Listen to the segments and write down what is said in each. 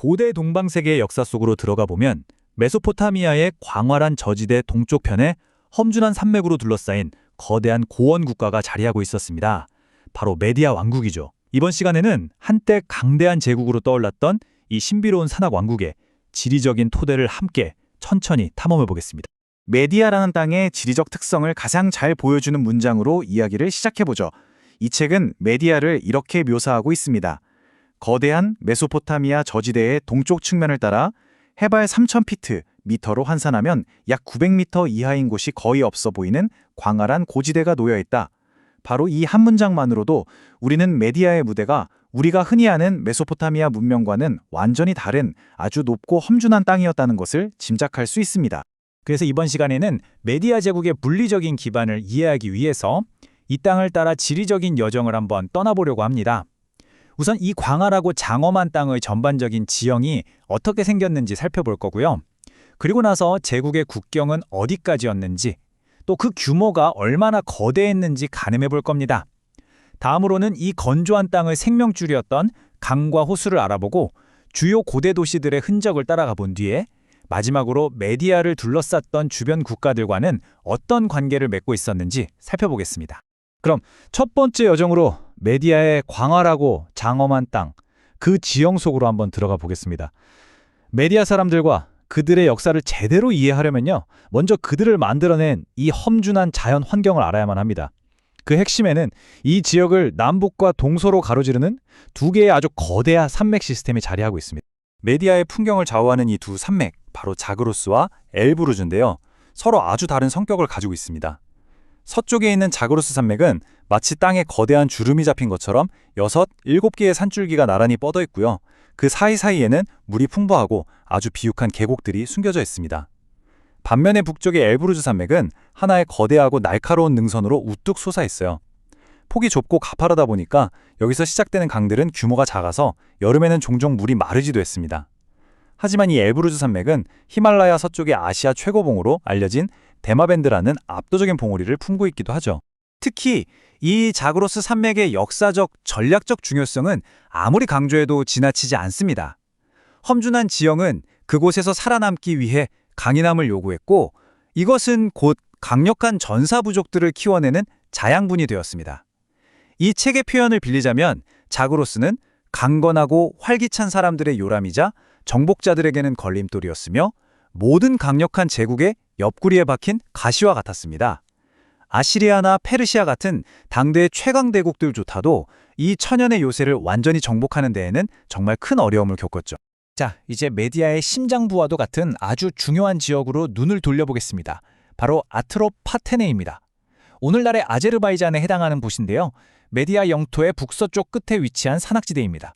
고대 동방세계의 역사 속으로 들어가 보면 메소포타미아의 광활한 저지대 동쪽편에 험준한 산맥으로 둘러싸인 거대한 고원 국가가 자리하고 있었습니다. 바로 메디아 왕국이죠. 이번 시간에는 한때 강대한 제국으로 떠올랐던 이 신비로운 산악 왕국의 지리적인 토대를 함께 천천히 탐험해 보겠습니다. 메디아라는 땅의 지리적 특성을 가장 잘 보여주는 문장으로 이야기를 시작해보죠. 이 책은 메디아를 이렇게 묘사하고 있습니다. 거대한 메소포타미아 저지대의 동쪽 측면을 따라 해발 3,000피트, 미터로 환산하면 약 900m 이하인 곳이 거의 없어 보이는 광활한 고지대가 놓여있다. 바로 이 한 문장만으로도 우리는 메디아의 무대가 우리가 흔히 아는 메소포타미아 문명과는 완전히 다른 아주 높고 험준한 땅이었다는 것을 짐작할 수 있습니다. 그래서 이번 시간에는 메디아 제국의 물리적인 기반을 이해하기 위해서 이 땅을 따라 지리적인 여정을 한번 떠나보려고 합니다. 우선 이 광활하고 장엄한 땅의 전반적인 지형이 어떻게 생겼는지 살펴볼 거고요. 그리고 나서 제국의 국경은 어디까지였는지, 또 그 규모가 얼마나 거대했는지 가늠해 볼 겁니다. 다음으로는 이 건조한 땅의 생명줄이었던 강과 호수를 알아보고 주요 고대 도시들의 흔적을 따라가 본 뒤에 마지막으로 메디아를 둘러쌌던 주변 국가들과는 어떤 관계를 맺고 있었는지 살펴보겠습니다. 그럼 첫 번째 여정으로 메디아의 광활하고 장엄한 땅, 그 지형 속으로 한번 들어가 보겠습니다. 메디아 사람들과 그들의 역사를 제대로 이해하려면요, 먼저 그들을 만들어낸 이 험준한 자연 환경을 알아야만 합니다. 그 핵심에는 이 지역을 남북과 동서로 가로지르는 두 개의 아주 거대한 산맥 시스템이 자리하고 있습니다. 메디아의 풍경을 좌우하는 이 두 산맥, 바로 자그로스와 엘브루즈인데요. 서로 아주 다른 성격을 가지고 있습니다. 서쪽에 있는 자그로스 산맥은 마치 땅에 거대한 주름이 잡힌 것처럼 6, 7개의 산줄기가 나란히 뻗어 있고요. 그 사이사이에는 물이 풍부하고 아주 비옥한 계곡들이 숨겨져 있습니다. 반면에 북쪽의 엘브루즈 산맥은 하나의 거대하고 날카로운 능선으로 우뚝 솟아 있어요. 폭이 좁고 가파르다 보니까 여기서 시작되는 강들은 규모가 작아서 여름에는 종종 물이 마르지도 했습니다. 하지만 이 엘브루즈 산맥은 히말라야 서쪽의 아시아 최고봉으로 알려진 데마밴드라는 압도적인 봉우리를 품고 있기도 하죠. 특히 이 자그로스 산맥의 역사적, 전략적 중요성은 아무리 강조해도 지나치지 않습니다. 험준한 지형은 그곳에서 살아남기 위해 강인함을 요구했고, 이것은 곧 강력한 전사 부족들을 키워내는 자양분이 되었습니다. 이 책의 표현을 빌리자면 자그로스는 강건하고 활기찬 사람들의 요람이자 정복자들에게는 걸림돌이었으며 모든 강력한 제국의 옆구리에 박힌 가시와 같았습니다. 아시리아나 페르시아 같은 당대의 최강 대국들조차도 이 천연의 요새를 완전히 정복하는 데에는 정말 큰 어려움을 겪었죠. 자, 이제 메디아의 심장부와도 같은 아주 중요한 지역으로 눈을 돌려보겠습니다. 바로 아트로파테네입니다. 오늘날의 아제르바이잔에 해당하는 곳인데요. 메디아 영토의 북서쪽 끝에 위치한 산악지대입니다.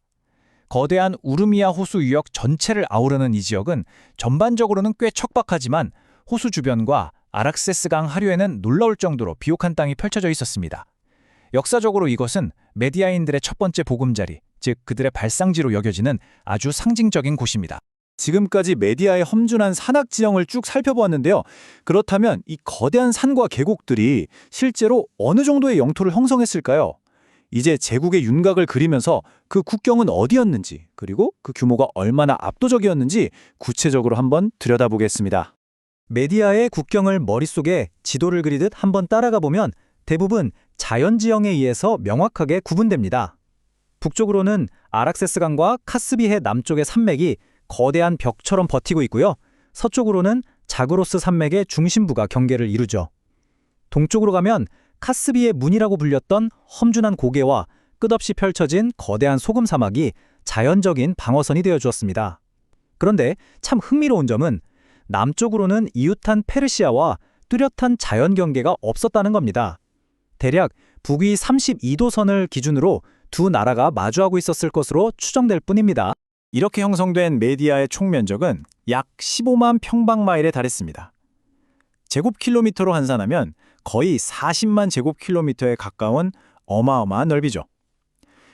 거대한 우르미아 호수 유역 전체를 아우르는 이 지역은 전반적으로는 꽤 척박하지만 호수 주변과 아락세스강 하류에는 놀라울 정도로 비옥한 땅이 펼쳐져 있었습니다. 역사적으로 이것은 메디아인들의 첫 번째 보금자리, 즉 그들의 발상지로 여겨지는 아주 상징적인 곳입니다. 지금까지 메디아의 험준한 산악 지형을 쭉 살펴보았는데요. 그렇다면 이 거대한 산과 계곡들이 실제로 어느 정도의 영토를 형성했을까요? 이제 제국의 윤곽을 그리면서 그 국경은 어디였는지, 그리고 그 규모가 얼마나 압도적이었는지 구체적으로 한번 들여다보겠습니다. 메디아의 국경을 머릿속에 지도를 그리듯 한번 따라가 보면 대부분 자연지형에 의해서 명확하게 구분됩니다. 북쪽으로는 아락세스강과 카스비해 남쪽의 산맥이 거대한 벽처럼 버티고 있고요. 서쪽으로는 자그로스 산맥의 중심부가 경계를 이루죠. 동쪽으로 가면 카스비의 문이라고 불렸던 험준한 고개와 끝없이 펼쳐진 거대한 소금 사막이 자연적인 방어선이 되어주었습니다. 그런데 참 흥미로운 점은 남쪽으로는 이웃한 페르시아와 뚜렷한 자연 경계가 없었다는 겁니다. 대략 북위 32도선을 기준으로 두 나라가 마주하고 있었을 것으로 추정될 뿐입니다. 이렇게 형성된 메디아의 총 면적은 약 15만 평방마일에 달했습니다. 제곱킬로미터로 환산하면 거의 40만 제곱킬로미터에 가까운 어마어마한 넓이죠.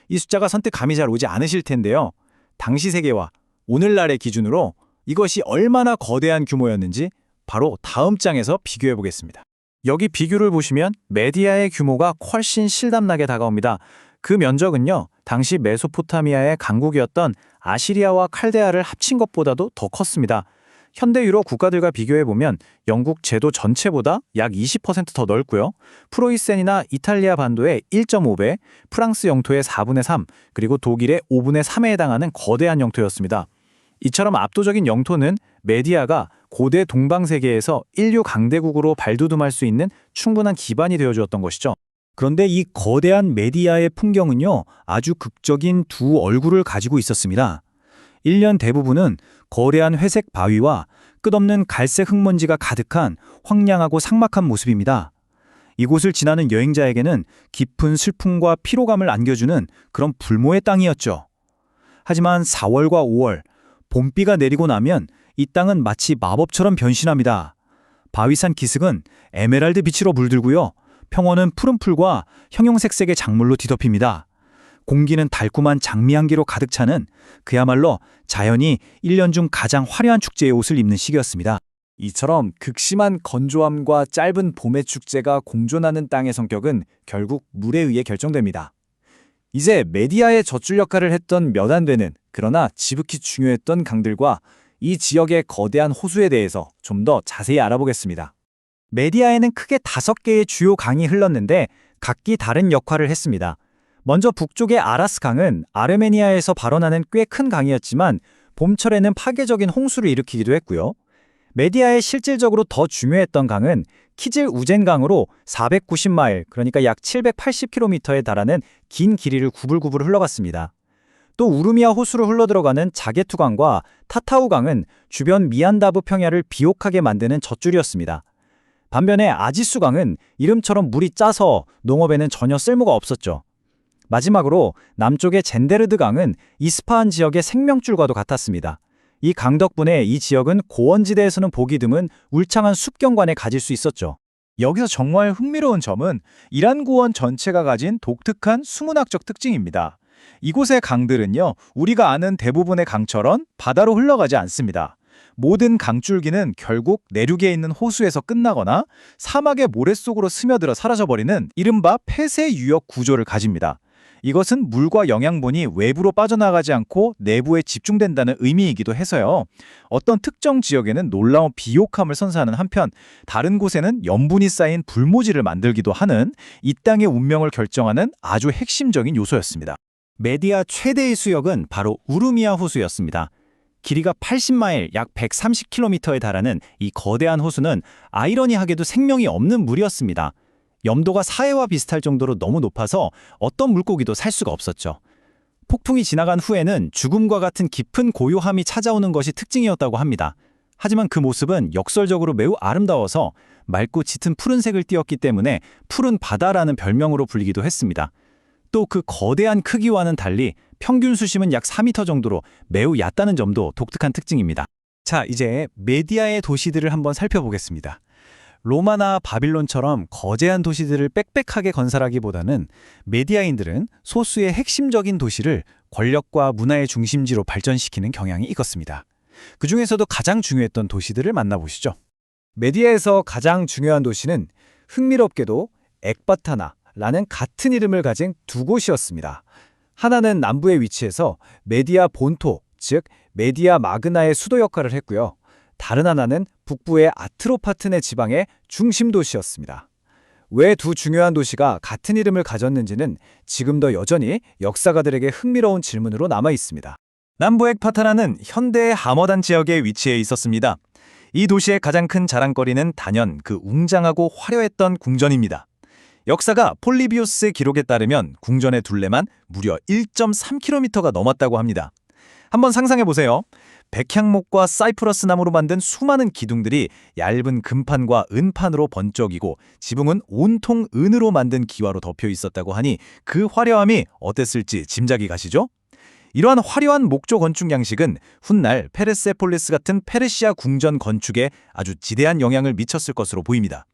이 숫자가 선뜻 감이 잘 오지 않으실 텐데요. 당시 세계와 오늘날의 기준으로 이것이 얼마나 거대한 규모였는지 바로 다음 장에서 비교해 보겠습니다. 여기 비교를 보시면 메디아의 규모가 훨씬 실감나게 다가옵니다. 그 면적은요, 당시 메소포타미아의 강국이었던 아시리아와 칼데아를 합친 것보다도 더 컸습니다. 현대 유럽 국가들과 비교해보면 영국 제도 전체보다 약 20% 더 넓고요. 프로이센이나 이탈리아 반도의 1.5배, 프랑스 영토의 4분의 3, 그리고 독일의 5분의 3에 해당하는 거대한 영토였습니다. 이처럼 압도적인 영토는 메디아가 고대 동방세계에서 인류 강대국으로 발돋움할 수 있는 충분한 기반이 되어주었던 것이죠. 그런데 이 거대한 메디아의 풍경은요, 아주 극적인 두 얼굴을 가지고 있었습니다. 1년 대부분은 거대한 회색 바위와 끝없는 갈색 흙먼지가 가득한 황량하고 삭막한 모습입니다. 이곳을 지나는 여행자에게는 깊은 슬픔과 피로감을 안겨주는 그런 불모의 땅이었죠. 하지만 4월과 5월, 봄비가 내리고 나면 이 땅은 마치 마법처럼 변신합니다. 바위산 기슭은 에메랄드 빛으로 물들고요. 평원은 푸른 풀과 형형색색의 작물로 뒤덮입니다. 공기는 달콤한 장미향기로 가득 차는 그야말로 자연이 1년 중 가장 화려한 축제의 옷을 입는 시기였습니다. 이처럼 극심한 건조함과 짧은 봄의 축제가 공존하는 땅의 성격은 결국 물에 의해 결정됩니다. 이제 메디아의 젖줄 역할을 했던 몇 안 되는 그러나 지극히 중요했던 강들과 이 지역의 거대한 호수에 대해서 좀 더 자세히 알아보겠습니다. 메디아에는 크게 5개의 주요 강이 흘렀는데 각기 다른 역할을 했습니다. 먼저 북쪽의 아라스 강은 아르메니아에서 발원하는 꽤 큰 강이었지만 봄철에는 파괴적인 홍수를 일으키기도 했고요. 메디아에 실질적으로 더 중요했던 강은 키질 우젠 강으로 490마일, 그러니까 약 780km에 달하는 긴 길이를 구불구불 흘러갔습니다. 또 우르미아 호수로 흘러들어가는 자게투 강과 타타우 강은 주변 미안다브 평야를 비옥하게 만드는 젖줄이었습니다. 반면에 아지수 강은 이름처럼 물이 짜서 농업에는 전혀 쓸모가 없었죠. 마지막으로 남쪽의 젠데르드 강은 이스파한 지역의 생명줄과도 같았습니다. 이 강 덕분에 이 지역은 고원지대에서는 보기 드문 울창한 숲경관을 가질 수 있었죠. 여기서 정말 흥미로운 점은 이란 고원 전체가 가진 독특한 수문학적 특징입니다. 이곳의 강들은요, 우리가 아는 대부분의 강처럼 바다로 흘러가지 않습니다. 모든 강줄기는 결국 내륙에 있는 호수에서 끝나거나 사막의 모래 속으로 스며들어 사라져버리는 이른바 폐쇄 유역 구조를 가집니다. 이것은 물과 영양분이 외부로 빠져나가지 않고 내부에 집중된다는 의미이기도 해서요. 어떤 특정 지역에는 놀라운 비옥함을 선사하는 한편 다른 곳에는 염분이 쌓인 불모지를 만들기도 하는 이 땅의 운명을 결정하는 아주 핵심적인 요소였습니다. 메디아 최대의 수역은 바로 우르미아 호수였습니다. 길이가 80마일, 약 130km에 달하는 이 거대한 호수는 아이러니하게도 생명이 없는 물이었습니다. 염도가 사해와 비슷할 정도로 너무 높아서 어떤 물고기도 살 수가 없었죠. 폭풍이 지나간 후에는 죽음과 같은 깊은 고요함이 찾아오는 것이 특징이었다고 합니다. 하지만 그 모습은 역설적으로 매우 아름다워서 맑고 짙은 푸른색을 띠었기 때문에 푸른 바다라는 별명으로 불리기도 했습니다. 또 그 거대한 크기와는 달리 평균 수심은 약 4m 정도로 매우 얕다는 점도 독특한 특징입니다. 자, 이제 메디아의 도시들을 한번 살펴보겠습니다. 로마나 바빌론처럼 거대한 도시들을 빽빽하게 건설하기보다는 메디아인들은 소수의 핵심적인 도시를 권력과 문화의 중심지로 발전시키는 경향이 있었습니다. 그 중에서도 가장 중요했던 도시들을 만나보시죠. 메디아에서 가장 중요한 도시는 흥미롭게도 엑바타나라는 같은 이름을 가진 두 곳이었습니다. 하나는 남부에 위치해서 메디아 본토, 즉 메디아 마그나의 수도 역할을 했고요. 다른 하나는 북부의 아트로파트네 지방의 중심 도시였습니다. 왜 두 중요한 도시가 같은 이름을 가졌는지는 지금도 여전히 역사가들에게 흥미로운 질문으로 남아 있습니다. 남부 엑바타나는 현대의 하머단 지역에 위치해 있었습니다. 이 도시의 가장 큰 자랑거리는 단연 그 웅장하고 화려했던 궁전입니다. 역사가 폴리비우스의 기록에 따르면 궁전의 둘레만 무려 1.3km가 넘었다고 합니다. 한번 상상해보세요. 백향목과 사이프러스 나무로 만든 수많은 기둥들이 얇은 금판과 은판으로 번쩍이고 지붕은 온통 은으로 만든 기와로 덮여 있었다고 하니 그 화려함이 어땠을지 짐작이 가시죠? 이러한 화려한 목조 건축 양식은 훗날 페르세폴리스 같은 페르시아 궁전 건축에 아주 지대한 영향을 미쳤을 것으로 보입니다.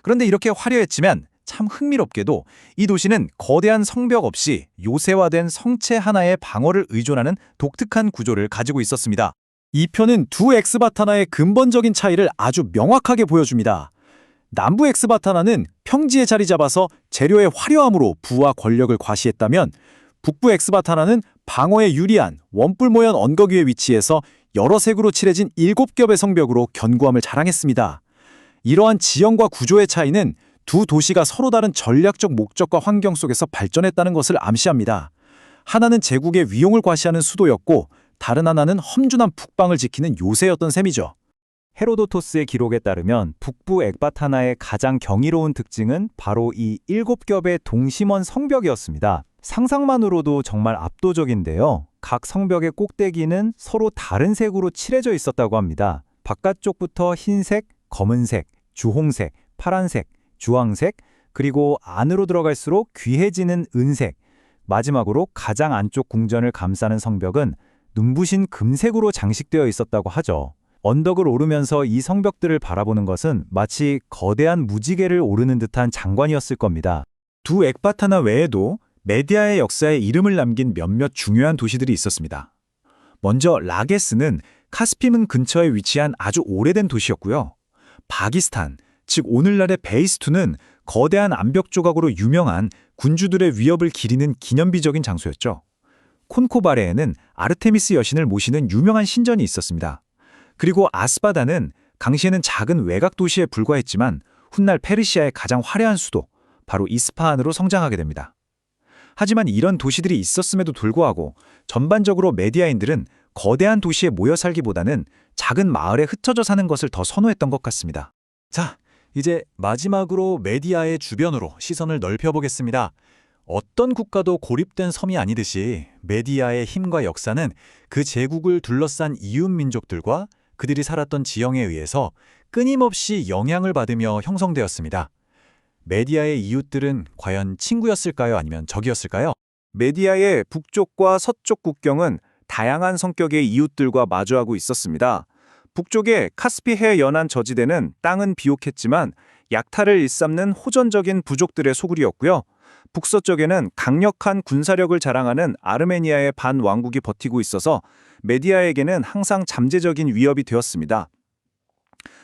그런데 이렇게 화려했지만 참 흥미롭게도 이 도시는 거대한 성벽 없이 요새화된 성체 하나의 방어를 의존하는 독특한 구조를 가지고 있었습니다. 이 편은 두 엑스바타나의 근본적인 차이를 아주 명확하게 보여줍니다. 남부 엑스바타나는 평지에 자리 잡아서 재료의 화려함으로 부와 권력을 과시했다면 북부 엑스바타나는 방어에 유리한 원뿔 모형 언덕 위에 위치해서 여러 색으로 칠해진 7겹의 성벽으로 견고함을 자랑했습니다. 이러한 지형과 구조의 차이는 두 도시가 서로 다른 전략적 목적과 환경 속에서 발전했다는 것을 암시합니다. 하나는 제국의 위용을 과시하는 수도였고 다른 하나는 험준한 북방을 지키는 요새였던 셈이죠. 헤로도토스의 기록에 따르면 북부 엑바타나의 가장 경이로운 특징은 바로 이 7겹의 동심원 성벽이었습니다. 상상만으로도 정말 압도적인데요. 각 성벽의 꼭대기는 서로 다른 색으로 칠해져 있었다고 합니다. 바깥쪽부터 흰색, 검은색, 주홍색, 파란색, 주황색, 그리고 안으로 들어갈수록 귀해지는 은색, 마지막으로 가장 안쪽 궁전을 감싸는 성벽은 눈부신 금색으로 장식되어 있었다고 하죠. 언덕을 오르면서 이 성벽들을 바라보는 것은 마치 거대한 무지개를 오르는 듯한 장관이었을 겁니다. 두 엑바타나 외에도 메디아의 역사에 이름을 남긴 몇몇 중요한 도시들이 있었습니다. 먼저 라게스는 카스피문 근처에 위치한 아주 오래된 도시였고요. 바기스탄, 즉 오늘날의 베이스투는 거대한 암벽 조각으로 유명한 군주들의 위협을 기리는 기념비적인 장소였죠. 콘코바레에는 아르테미스 여신을 모시는 유명한 신전이 있었습니다. 그리고 아스바다는 당시에는 작은 외곽 도시에 불과했지만 훗날 페르시아의 가장 화려한 수도, 바로 이스파한으로 성장하게 됩니다. 하지만 이런 도시들이 있었음에도 불구하고 전반적으로 메디아인들은 거대한 도시에 모여 살기보다는 작은 마을에 흩어져 사는 것을 더 선호했던 것 같습니다. 자, 이제 마지막으로 메디아의 주변으로 시선을 넓혀보겠습니다. 어떤 국가도 고립된 섬이 아니듯이 메디아의 힘과 역사는 그 제국을 둘러싼 이웃 민족들과 그들이 살았던 지형에 의해서 끊임없이 영향을 받으며 형성되었습니다. 메디아의 이웃들은 과연 친구였을까요? 아니면 적이었을까요? 메디아의 북쪽과 서쪽 국경은 다양한 성격의 이웃들과 마주하고 있었습니다. 북쪽의 카스피해 연안 저지대는 땅은 비옥했지만 약탈을 일삼는 호전적인 부족들의 소굴이었고요. 북서쪽에는 강력한 군사력을 자랑하는 아르메니아의 반왕국이 버티고 있어서 메디아에게는 항상 잠재적인 위협이 되었습니다.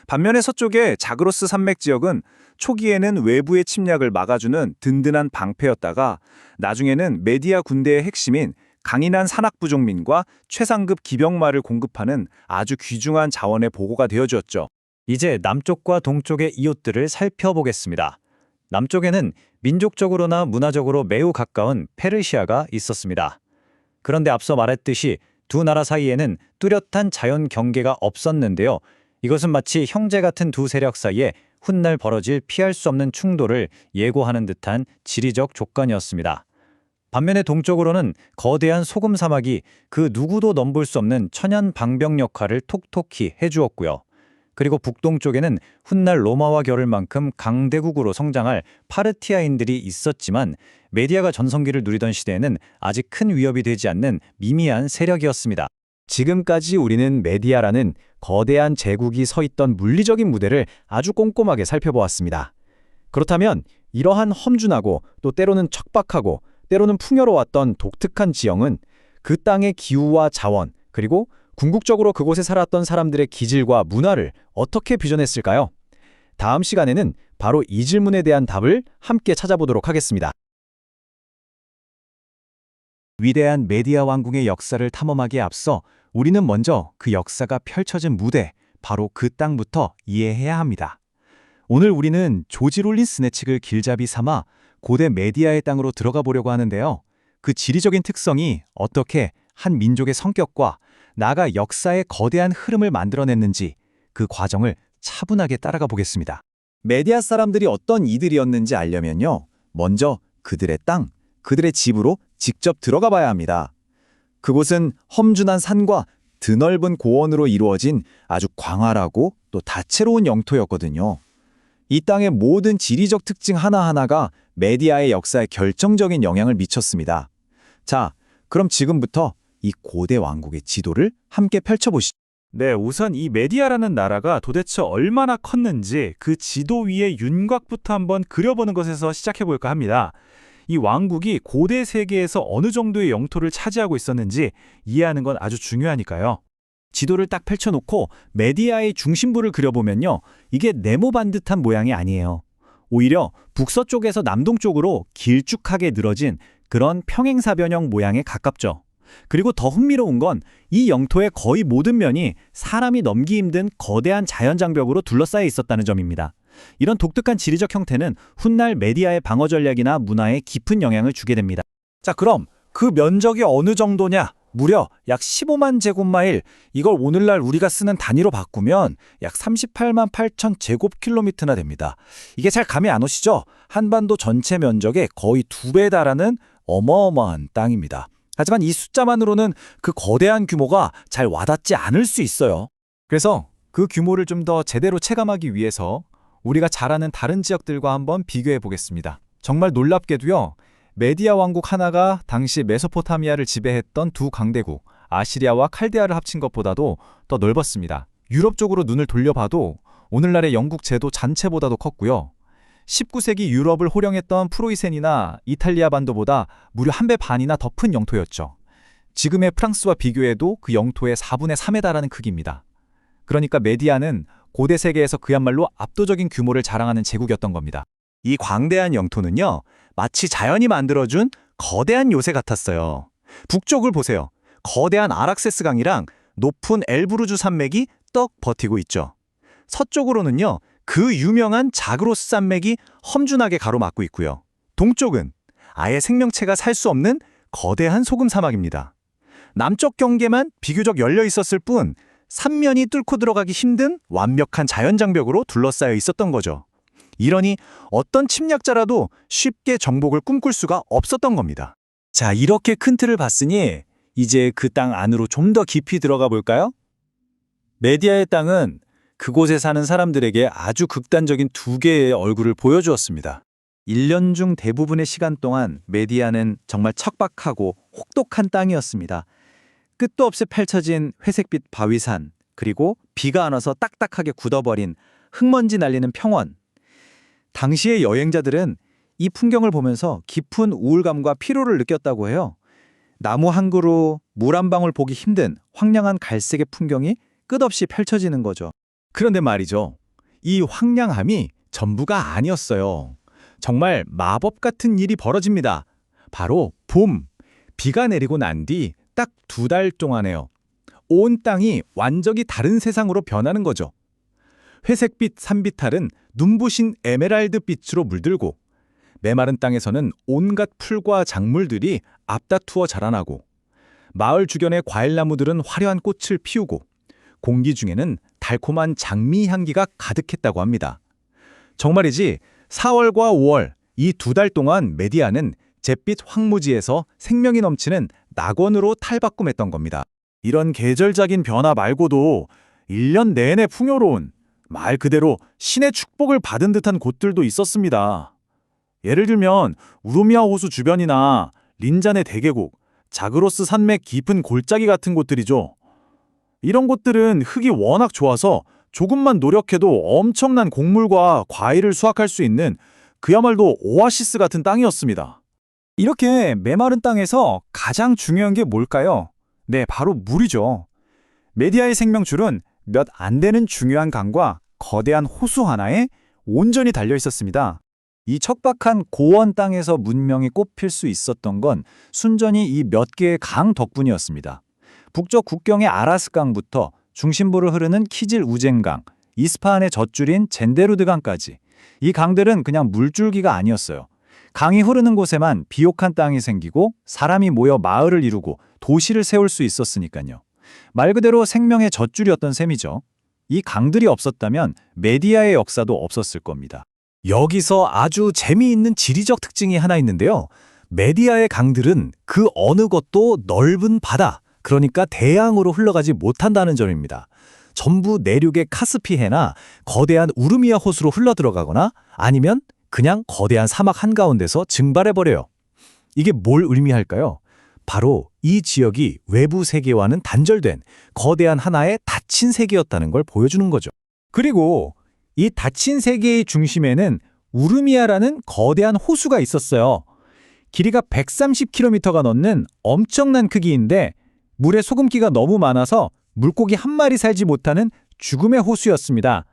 반면에 서쪽의 자그로스 산맥 지역은 초기에는 외부의 침략을 막아주는 든든한 방패였다가 나중에는 메디아 군대의 핵심인 강인한 산악부족민과 최상급 기병마를 공급하는 아주 귀중한 자원의 보고가 되어주었죠. 이제 남쪽과 동쪽의 이웃들을 살펴보겠습니다. 남쪽에는 민족적으로나 문화적으로 매우 가까운 페르시아가 있었습니다. 그런데 앞서 말했듯이 두 나라 사이에는 뚜렷한 자연 경계가 없었는데요. 이것은 마치 형제 같은 두 세력 사이에 훗날 벌어질 피할 수 없는 충돌을 예고하는 듯한 지리적 조건이었습니다. 반면에 동쪽으로는 거대한 소금 사막이 그 누구도 넘볼 수 없는 천연 방벽 역할을 톡톡히 해주었고요. 그리고 북동쪽에는 훗날 로마와 겨룰 만큼 강대국으로 성장할 파르티아인들이 있었지만 메디아가 전성기를 누리던 시대에는 아직 큰 위협이 되지 않는 미미한 세력이었습니다. 지금까지 우리는 메디아라는 거대한 제국이 서 있던 물리적인 무대를 아주 꼼꼼하게 살펴보았습니다. 그렇다면 이러한 험준하고 또 때로는 척박하고 때로는 풍요로웠던 독특한 지형은 그 땅의 기후와 자원, 그리고 궁극적으로 그곳에 살았던 사람들의 기질과 문화를 어떻게 빚어냈을까요? 다음 시간에는 바로 이 질문에 대한 답을 함께 찾아보도록 하겠습니다. 위대한 메디아 왕궁의 역사를 탐험하기에 앞서 우리는 먼저 그 역사가 펼쳐진 무대, 바로 그 땅부터 이해해야 합니다. 오늘 우리는 조지 롤린슨의 책을 길잡이 삼아 고대 메디아의 땅으로 들어가 보려고 하는데요. 그 지리적인 특성이 어떻게 한 민족의 성격과 나아가 역사의 거대한 흐름을 만들어냈는지 그 과정을 차분하게 따라가 보겠습니다. 메디아 사람들이 어떤 이들이었는지 알려면요. 먼저 그들의 땅, 그들의 집으로 직접 들어가 봐야 합니다. 그곳은 험준한 산과 드넓은 고원으로 이루어진 아주 광활하고 또 다채로운 영토였거든요. 이 땅의 모든 지리적 특징 하나하나가 메디아의 역사에 결정적인 영향을 미쳤습니다. 자, 그럼 지금부터 이 고대 왕국의 지도를 함께 펼쳐보시죠. 네, 우선 이 메디아라는 나라가 도대체 얼마나 컸는지 그 지도 위의 윤곽부터 한번 그려보는 것에서 시작해볼까 합니다. 이 왕국이 고대 세계에서 어느 정도의 영토를 차지하고 있었는지 이해하는 건 아주 중요하니까요. 지도를 딱 펼쳐놓고 메디아의 중심부를 그려보면요. 이게 네모반 듯한 모양이 아니에요. 오히려 북서쪽에서 남동쪽으로 길쭉하게 늘어진 그런 평행사변형 모양에 가깝죠. 그리고 더 흥미로운 건 이 영토의 거의 모든 면이 사람이 넘기 힘든 거대한 자연장벽으로 둘러싸여 있었다는 점입니다. 이런 독특한 지리적 형태는 훗날 메디아의 방어 전략이나 문화에 깊은 영향을 주게 됩니다. 자, 그럼 그 면적이 어느 정도냐? 무려 약 15만 제곱마일. 이걸 오늘날 우리가 쓰는 단위로 바꾸면 약 38만 8천 제곱킬로미터나 됩니다. 이게 잘 감이 안 오시죠? 한반도 전체 면적의 거의 2배에 달하는 어마어마한 땅입니다. 하지만 이 숫자만으로는 그 거대한 규모가 잘 와닿지 않을 수 있어요. 그래서 그 규모를 좀 더 제대로 체감하기 위해서 우리가 잘 아는 다른 지역들과 한번 비교해 보겠습니다. 정말 놀랍게도요. 메디아 왕국 하나가 당시 메소포타미아를 지배했던 두 강대국, 아시리아와 칼데아를 합친 것보다도 더 넓었습니다. 유럽 쪽으로 눈을 돌려봐도 오늘날의 영국 제도 전체보다도 컸고요. 19세기 유럽을 호령했던 프로이센이나 이탈리아 반도보다 무려 1배 반이나 더 큰 영토였죠. 지금의 프랑스와 비교해도 그 영토의 4분의 3에 달하는 크기입니다. 그러니까 메디아는 고대 세계에서 그야말로 압도적인 규모를 자랑하는 제국이었던 겁니다. 이 광대한 영토는요, 마치 자연이 만들어준 거대한 요새 같았어요. 북쪽을 보세요. 거대한 아락세스 강이랑 높은 엘브루즈 산맥이 떡 버티고 있죠. 서쪽으로는요, 그 유명한 자그로스 산맥이 험준하게 가로막고 있고요. 동쪽은 아예 생명체가 살 수 없는 거대한 소금 사막입니다. 남쪽 경계만 비교적 열려 있었을 뿐 삼면이 뚫고 들어가기 힘든 완벽한 자연장벽으로 둘러싸여 있었던 거죠. 이러니 어떤 침략자라도 쉽게 정복을 꿈꿀 수가 없었던 겁니다. 자, 이렇게 큰 틀을 봤으니 이제 그 땅 안으로 좀 더 깊이 들어가 볼까요? 메디아의 땅은 그곳에 사는 사람들에게 아주 극단적인 두 개의 얼굴을 보여주었습니다. 1년 중 대부분의 시간 동안 메디아는 정말 척박하고 혹독한 땅이었습니다. 끝도 없이 펼쳐진 회색빛 바위산, 그리고 비가 안 와서 딱딱하게 굳어버린 흙먼지 날리는 평원. 당시의 여행자들은 이 풍경을 보면서 깊은 우울감과 피로를 느꼈다고 해요. 나무 한 그루, 물 한 방울 보기 힘든 황량한 갈색의 풍경이 끝없이 펼쳐지는 거죠. 그런데 말이죠. 이 황량함이 전부가 아니었어요. 정말 마법 같은 일이 벌어집니다. 바로 봄, 비가 내리고 난 뒤 딱 2달 동안에요. 온 땅이 완전히 다른 세상으로 변하는 거죠. 회색빛 산비탈은 눈부신 에메랄드 빛으로 물들고 메마른 땅에서는 온갖 풀과 작물들이 앞다투어 자라나고 마을 주변의 과일나무들은 화려한 꽃을 피우고 공기 중에는 달콤한 장미 향기가 가득했다고 합니다. 정말이지 4월과 5월 이 2달 동안 메디아는 잿빛 황무지에서 생명이 넘치는 낙원으로 탈바꿈했던 겁니다. 이런 계절적인 변화 말고도 1년 내내 풍요로운, 말 그대로 신의 축복을 받은 듯한 곳들도 있었습니다. 예를 들면 우루미아 호수 주변이나 린잔의 대계곡, 자그로스 산맥 깊은 골짜기 같은 곳들이죠. 이런 곳들은 흙이 워낙 좋아서 조금만 노력해도 엄청난 곡물과 과일을 수확할 수 있는 그야말로 오아시스 같은 땅이었습니다. 이렇게 메마른 땅에서 가장 중요한 게 뭘까요? 네, 바로 물이죠. 메디아의 생명줄은 몇 안 되는 중요한 강과 거대한 호수 하나에 온전히 달려 있었습니다. 이 척박한 고원 땅에서 문명이 꽃필 수 있었던 건 순전히 이 몇 개의 강 덕분이었습니다. 북쪽 국경의 아라스강부터 중심부를 흐르는 키질 우젠강, 이스파한의 젖줄인 젠데루드강까지. 이 강들은 그냥 물줄기가 아니었어요. 강이 흐르는 곳에만 비옥한 땅이 생기고 사람이 모여 마을을 이루고 도시를 세울 수 있었으니까요. 말 그대로 생명의 젖줄이었던 셈이죠. 이 강들이 없었다면 메디아의 역사도 없었을 겁니다. 여기서 아주 재미있는 지리적 특징이 하나 있는데요. 메디아의 강들은 그 어느 것도 넓은 바다, 그러니까 대양으로 흘러가지 못한다는 점입니다. 전부 내륙의 카스피해나 거대한 우르미아 호수로 흘러들어가거나 아니면 그냥 거대한 사막 한가운데서 증발해버려요. 이게 뭘 의미할까요? 바로 이 지역이 외부 세계와는 단절된 거대한 하나의 닫힌 세계였다는 걸 보여주는 거죠. 그리고 이 닫힌 세계의 중심에는 우르미아라는 거대한 호수가 있었어요. 길이가 130km가 넘는 엄청난 크기인데 물에 소금기가 너무 많아서 물고기 한 마리 살지 못하는 죽음의 호수였습니다.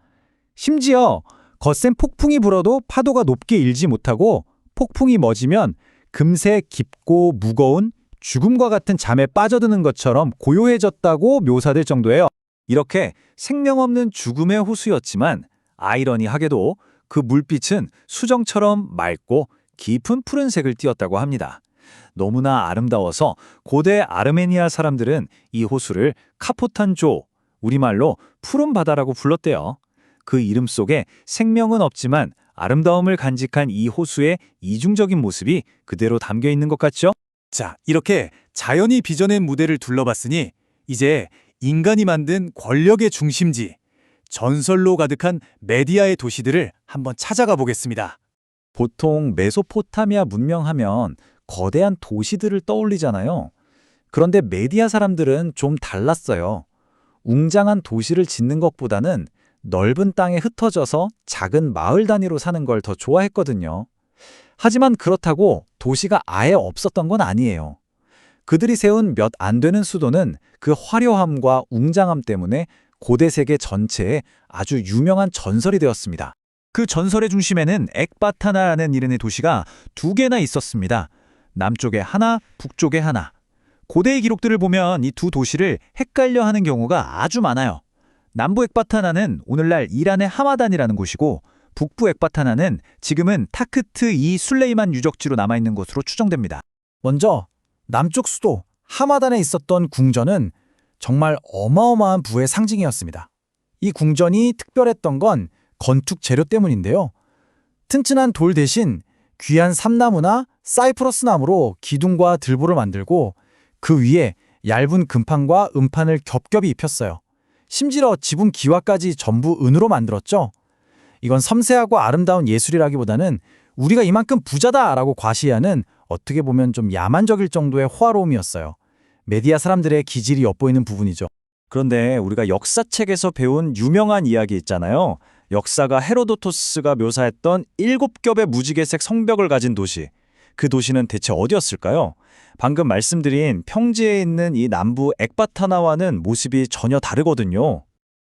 심지어 거센 폭풍이 불어도 파도가 높게 일지 못하고 폭풍이 멎으면 금세 깊고 무거운 죽음과 같은 잠에 빠져드는 것처럼 고요해졌다고 묘사될 정도예요. 이렇게 생명 없는 죽음의 호수였지만 아이러니하게도 그 물빛은 수정처럼 맑고 깊은 푸른색을 띠었다고 합니다. 너무나 아름다워서 고대 아르메니아 사람들은 이 호수를 카포탄조, 우리말로 푸른 바다라고 불렀대요. 그 이름 속에 생명은 없지만 아름다움을 간직한 이 호수의 이중적인 모습이 그대로 담겨 있는 것 같죠? 자, 이렇게 자연이 빚어낸 무대를 둘러봤으니 이제 인간이 만든 권력의 중심지, 전설로 가득한 메디아의 도시들을 한번 찾아가 보겠습니다. 보통 메소포타미아 문명하면 거대한 도시들을 떠올리잖아요. 그런데 메디아 사람들은 좀 달랐어요. 웅장한 도시를 짓는 것보다는 넓은 땅에 흩어져서 작은 마을 단위로 사는 걸 더 좋아했거든요. 하지만 그렇다고 도시가 아예 없었던 건 아니에요. 그들이 세운 몇 안 되는 수도는 그 화려함과 웅장함 때문에 고대 세계 전체에 아주 유명한 전설이 되었습니다. 그 전설의 중심에는 엑바타나라는 이름의 도시가 2개나 있었습니다. 남쪽에 하나, 북쪽에 하나. 고대의 기록들을 보면 이 두 도시를 헷갈려 하는 경우가 아주 많아요. 남부 엑바타나는 오늘날 이란의 하마단이라는 곳이고, 북부 엑바타나는 지금은 타크트 이 술레이만 유적지로 남아있는 곳으로 추정됩니다. 먼저 남쪽 수도 하마단에 있었던 궁전은 정말 어마어마한 부의 상징이었습니다. 이 궁전이 특별했던 건 건축 재료 때문인데요. 튼튼한 돌 대신 귀한 삼나무나 사이프러스 나무로 기둥과 들보를 만들고 그 위에 얇은 금판과 음판을 겹겹이 입혔어요. 심지어 지붕 기와까지 전부 은으로 만들었죠. 이건 섬세하고 아름다운 예술이라기보다는 우리가 이만큼 부자다라고 과시하는 어떻게 보면 좀 야만적일 정도의 호화로움이었어요. 메디아 사람들의 기질이 엿보이는 부분이죠. 그런데 우리가 역사책에서 배운 유명한 이야기 있잖아요. 역사가 헤로도토스가 묘사했던 7겹의 무지개색 성벽을 가진 도시. 그 도시는 대체 어디였을까요? 방금 말씀드린 평지에 있는 이 남부 엑바타나와는 모습이 전혀 다르거든요.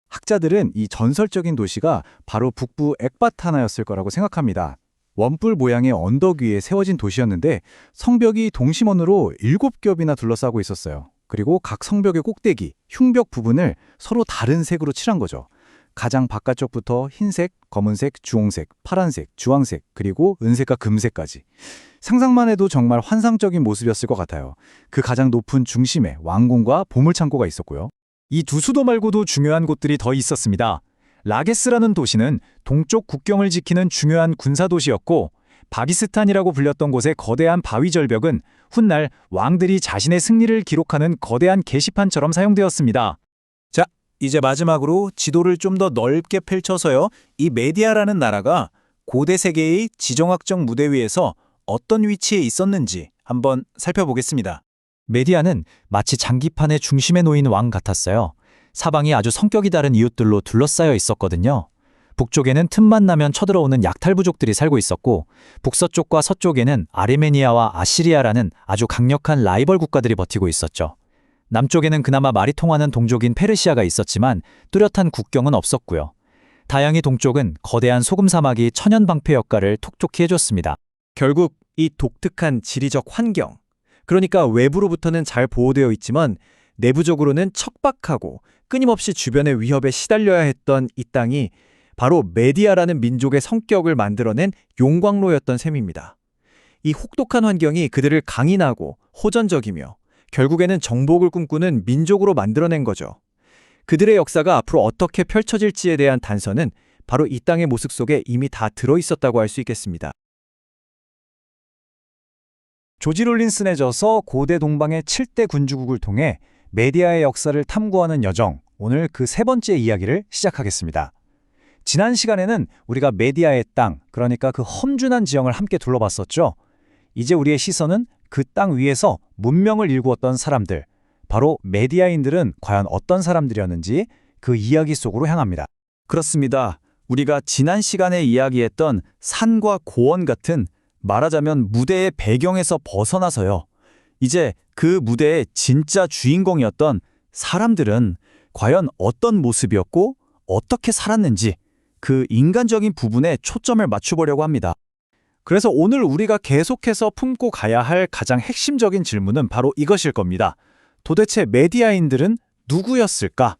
학자들은 이 전설적인 도시가 바로 북부 엑바타나였을 거라고 생각합니다. 원뿔 모양의 언덕 위에 세워진 도시였는데 성벽이 동심원으로 7겹이나 둘러싸고 있었어요. 그리고 각 성벽의 꼭대기, 흉벽 부분을 서로 다른 색으로 칠한 거죠. 가장 바깥쪽부터 흰색, 검은색, 주홍색, 파란색, 주황색, 그리고 은색과 금색까지. 상상만 해도 정말 환상적인 모습이었을 것 같아요. 그 가장 높은 중심에 왕궁과 보물창고가 있었고요. 이 두 수도 말고도 중요한 곳들이 더 있었습니다. 라게스라는 도시는 동쪽 국경을 지키는 중요한 군사도시였고, 바비스탄이라고 불렸던 곳의 거대한 바위 절벽은 훗날 왕들이 자신의 승리를 기록하는 거대한 게시판처럼 사용되었습니다. 자, 이제 마지막으로 지도를 좀 더 넓게 펼쳐서요. 이 메디아라는 나라가 고대 세계의 지정학적 무대 위에서 어떤 위치에 있었는지 한번 살펴보겠습니다. 메디아는 마치 장기판의 중심에 놓인 왕 같았어요. 사방이 아주 성격이 다른 이웃들로 둘러싸여 있었거든요. 북쪽에는 틈만 나면 쳐들어오는 약탈부족들이 살고 있었고, 북서쪽과 서쪽에는 아르메니아와 아시리아라는 아주 강력한 라이벌 국가들이 버티고 있었죠. 남쪽에는 그나마 말이 통하는 동족인 페르시아가 있었지만 뚜렷한 국경은 없었고요. 다양히 동쪽은 거대한 소금 사막이 천연 방패 역할을 톡톡히 해줬습니다. 결국 이 독특한 지리적 환경, 그러니까 외부로부터는 잘 보호되어 있지만 내부적으로는 척박하고 끊임없이 주변의 위협에 시달려야 했던 이 땅이 바로 메디아라는 민족의 성격을 만들어낸 용광로였던 셈입니다. 이 혹독한 환경이 그들을 강인하고 호전적이며 결국에는 정복을 꿈꾸는 민족으로 만들어낸 거죠. 그들의 역사가 앞으로 어떻게 펼쳐질지에 대한 단서는 바로 이 땅의 모습 속에 이미 다 들어있었다고 할 수 있겠습니다. 조지 롤린슨에 져서 고대 동방의 7대 군주국을 통해 메디아의 역사를 탐구하는 여정, 오늘 그 3번째 이야기를 시작하겠습니다. 지난 시간에는 우리가 메디아의 땅, 그러니까 그 험준한 지형을 함께 둘러봤었죠. 이제 우리의 시선은 그 땅 위에서 문명을 일구었던 사람들, 바로 메디아인들은 과연 어떤 사람들이었는지 그 이야기 속으로 향합니다. 그렇습니다. 우리가 지난 시간에 이야기했던 산과 고원 같은 말하자면 무대의 배경에서 벗어나서요. 이제 그 무대의 진짜 주인공이었던 사람들은 과연 어떤 모습이었고 어떻게 살았는지 그 인간적인 부분에 초점을 맞춰보려고 합니다. 그래서 오늘 우리가 계속해서 품고 가야 할 가장 핵심적인 질문은 바로 이것일 겁니다. 도대체 메디아인들은 누구였을까?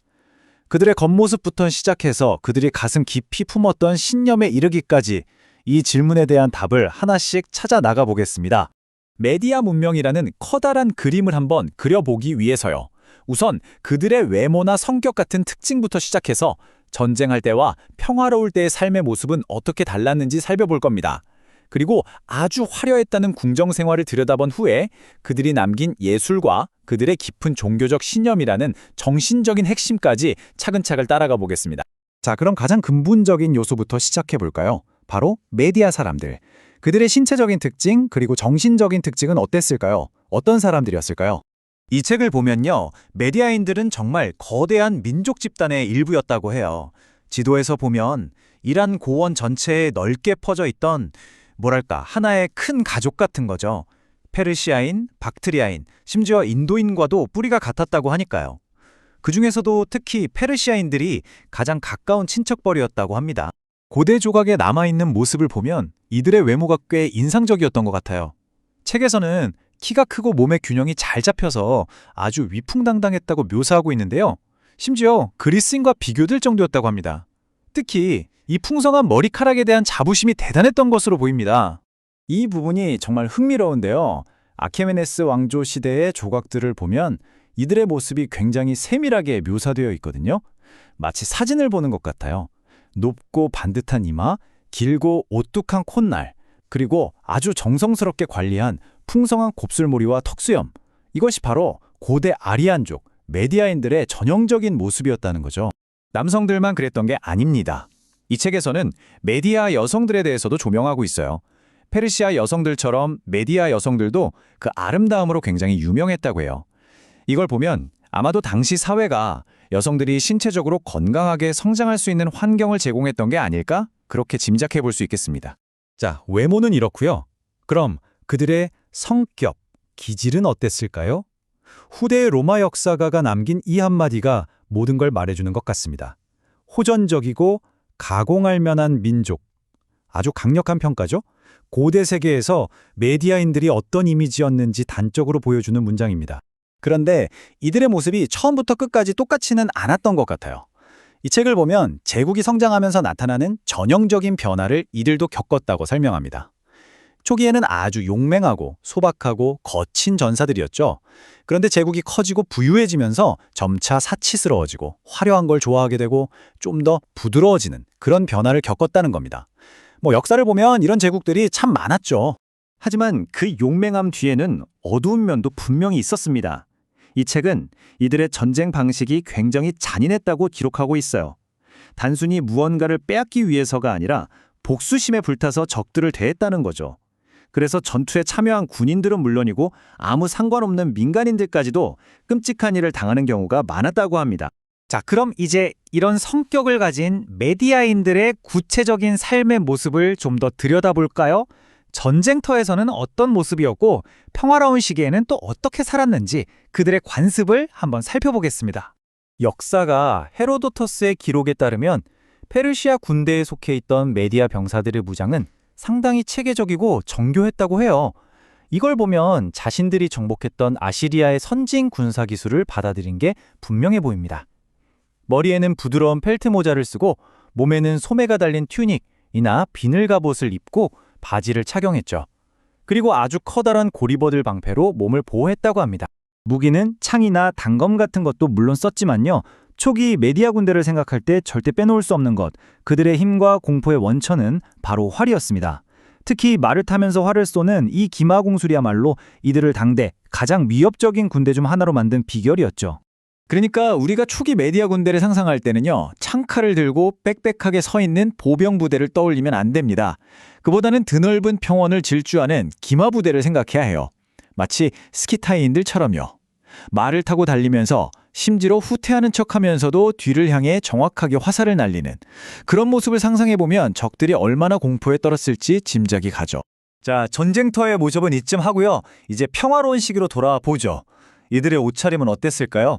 그들의 겉모습부터 시작해서 그들이 가슴 깊이 품었던 신념에 이르기까지 이 질문에 대한 답을 하나씩 찾아 나가 보겠습니다. 메디아 문명이라는 커다란 그림을 한번 그려보기 위해서요. 우선 그들의 외모나 성격 같은 특징부터 시작해서 전쟁할 때와 평화로울 때의 삶의 모습은 어떻게 달랐는지 살펴볼 겁니다. 그리고 아주 화려했다는 궁정 생활을 들여다본 후에 그들이 남긴 예술과 그들의 깊은 종교적 신념이라는 정신적인 핵심까지 차근차근 따라가 보겠습니다. 자, 그럼 가장 근본적인 요소부터 시작해 볼까요? 바로 메디아 사람들. 그들의 신체적인 특징 그리고 정신적인 특징은 어땠을까요? 어떤 사람들이었을까요? 이 책을 보면요, 메디아인들은 정말 거대한 민족 집단의 일부였다고 해요. 지도에서 보면 이란 고원 전체에 넓게 퍼져 있던 뭐랄까 하나의 큰 가족 같은 거죠. 페르시아인, 박트리아인, 심지어 인도인과도 뿌리가 같았다고 하니까요. 그 중에서도 특히 페르시아인들이 가장 가까운 친척벌이었다고 합니다. 고대 조각에 남아있는 모습을 보면 이들의 외모가 꽤 인상적이었던 것 같아요. 책에서는 키가 크고 몸의 균형이 잘 잡혀서 아주 위풍당당했다고 묘사하고 있는데요. 심지어 그리스인과 비교될 정도였다고 합니다. 특히 이 풍성한 머리카락에 대한 자부심이 대단했던 것으로 보입니다. 이 부분이 정말 흥미로운데요. 아케메네스 왕조 시대의 조각들을 보면 이들의 모습이 굉장히 세밀하게 묘사되어 있거든요. 마치 사진을 보는 것 같아요. 높고 반듯한 이마, 길고 오뚝한 콧날, 그리고 아주 정성스럽게 관리한 풍성한 곱슬머리와 턱수염. 이것이 바로 고대 아리안족, 메디아인들의 전형적인 모습이었다는 거죠. 남성들만 그랬던 게 아닙니다. 이 책에서는 메디아 여성들에 대해서도 조명하고 있어요. 페르시아 여성들처럼 메디아 여성들도 그 아름다움으로 굉장히 유명했다고 해요. 이걸 보면 아마도 당시 사회가 여성들이 신체적으로 건강하게 성장할 수 있는 환경을 제공했던 게 아닐까? 그렇게 짐작해 볼 수 있겠습니다. 자, 외모는 이렇고요. 그럼 그들의 성격, 기질은 어땠을까요? 후대의 로마 역사가가 남긴 이 한마디가 모든 걸 말해주는 것 같습니다. 호전적이고 가공할 만한 민족. 아주 강력한 평가죠? 고대 세계에서 메디아인들이 어떤 이미지였는지 단적으로 보여주는 문장입니다. 그런데 이들의 모습이 처음부터 끝까지 똑같지는 않았던 것 같아요. 이 책을 보면 제국이 성장하면서 나타나는 전형적인 변화를 이들도 겪었다고 설명합니다. 초기에는 아주 용맹하고 소박하고 거친 전사들이었죠. 그런데 제국이 커지고 부유해지면서 점차 사치스러워지고 화려한 걸 좋아하게 되고 좀 더 부드러워지는 그런 변화를 겪었다는 겁니다. 역사를 보면 이런 제국들이 참 많았죠. 하지만 그 용맹함 뒤에는 어두운 면도 분명히 있었습니다. 이 책은 이들의 전쟁 방식이 굉장히 잔인했다고 기록하고 있어요. 단순히 무언가를 빼앗기 위해서가 아니라 복수심에 불타서 적들을 대했다는 거죠. 그래서 전투에 참여한 군인들은 물론이고 아무 상관없는 민간인들까지도 끔찍한 일을 당하는 경우가 많았다고 합니다. 자, 그럼 이제 이런 성격을 가진 메디아인들의 구체적인 삶의 모습을 좀 더 들여다볼까요? 전쟁터에서는 어떤 모습이었고 평화로운 시기에는 또 어떻게 살았는지 그들의 관습을 한번 살펴보겠습니다. 역사가 헤로도터스의 기록에 따르면 페르시아 군대에 속해 있던 메디아 병사들의 무장은 상당히 체계적이고 정교했다고 해요. 이걸 보면 자신들이 정복했던 아시리아의 선진 군사 기술을 받아들인 게 분명해 보입니다. 머리에는 부드러운 펠트 모자를 쓰고 몸에는 소매가 달린 튜닉이나 비늘 갑옷을 입고 바지를 착용했죠. 그리고 아주 커다란 고리버들 방패로 몸을 보호했다고 합니다. 무기는 창이나 단검 같은 것도 물론 썼지만요. 초기 메디아 군대를 생각할 때 절대 빼놓을 수 없는 것, 그들의 힘과 공포의 원천은 바로 활이었습니다. 특히 말을 타면서 활을 쏘는 이 기마공술이야말로 이들을 당대 가장 위협적인 군대 중 하나로 만든 비결이었죠. 그러니까 우리가 초기 메디아 군대를 상상할 때는요, 창칼을 들고 빽빽하게 서 있는 보병 부대를 떠올리면 안 됩니다. 그보다는 드넓은 평원을 질주하는 기마 부대를 생각해야 해요. 마치 스키타이인들처럼요. 말을 타고 달리면서 심지로 후퇴하는 척하면서도 뒤를 향해 정확하게 화살을 날리는 그런 모습을 상상해보면 적들이 얼마나 공포에 떨었을지 짐작이 가죠. 자, 전쟁터의 모습은 이쯤 하고요. 이제 평화로운 시기로 돌아와 보죠. 이들의 옷차림은 어땠을까요?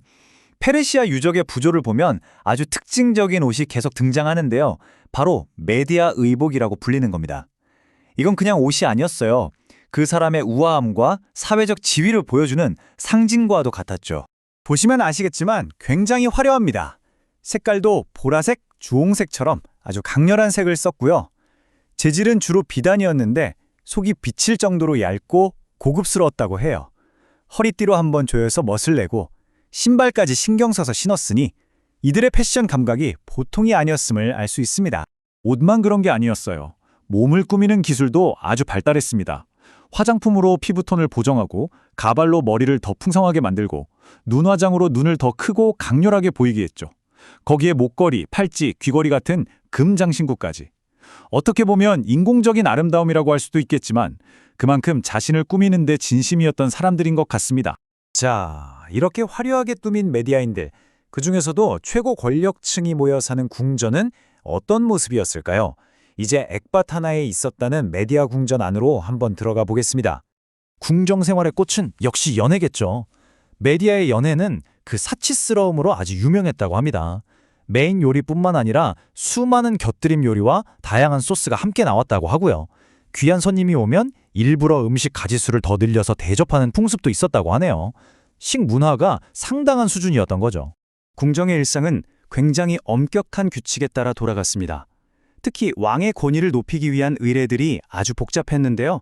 페르시아 유적의 부조를 보면 아주 특징적인 옷이 계속 등장하는데요. 바로 메디아 의복이라고 불리는 겁니다. 이건 그냥 옷이 아니었어요. 그 사람의 우아함과 사회적 지위를 보여주는 상징과도 같았죠. 보시면 아시겠지만 굉장히 화려합니다. 색깔도 보라색, 주홍색처럼 아주 강렬한 색을 썼고요. 재질은 주로 비단이었는데 속이 비칠 정도로 얇고 고급스러웠다고 해요. 허리띠로 한번 조여서 멋을 내고 신발까지 신경 써서 신었으니 이들의 패션 감각이 보통이 아니었음을 알 수 있습니다. 옷만 그런 게 아니었어요. 몸을 꾸미는 기술도 아주 발달했습니다. 화장품으로 피부톤을 보정하고 가발로 머리를 더 풍성하게 만들고 눈화장으로 눈을 더 크고 강렬하게 보이게 했죠. 거기에 목걸이, 팔찌, 귀걸이 같은 금 장신구까지. 어떻게 보면 인공적인 아름다움이라고 할 수도 있겠지만 그만큼 자신을 꾸미는 데 진심이었던 사람들인 것 같습니다. 자, 이렇게 화려하게 꾸민 메디아인들, 그중에서도 최고 권력층이 모여 사는 궁전은 어떤 모습이었을까요? 이제 엑밭 하나에 있었다는 메디아 궁전 안으로 한번 들어가 보겠습니다. 궁정 생활의 꽃은 역시 연애겠죠. 메디아의 연애는 그 사치스러움으로 아주 유명했다고 합니다. 메인 요리뿐만 아니라 수많은 곁들임 요리와 다양한 소스가 함께 나왔다고 하고요. 귀한 손님이 오면 일부러 음식 가짓수를 더 늘려서 대접하는 풍습도 있었다고 하네요. 식문화가 상당한 수준이었던 거죠. 궁정의 일상은 굉장히 엄격한 규칙에 따라 돌아갔습니다. 특히 왕의 권위를 높이기 위한 의례들이 아주 복잡했는데요.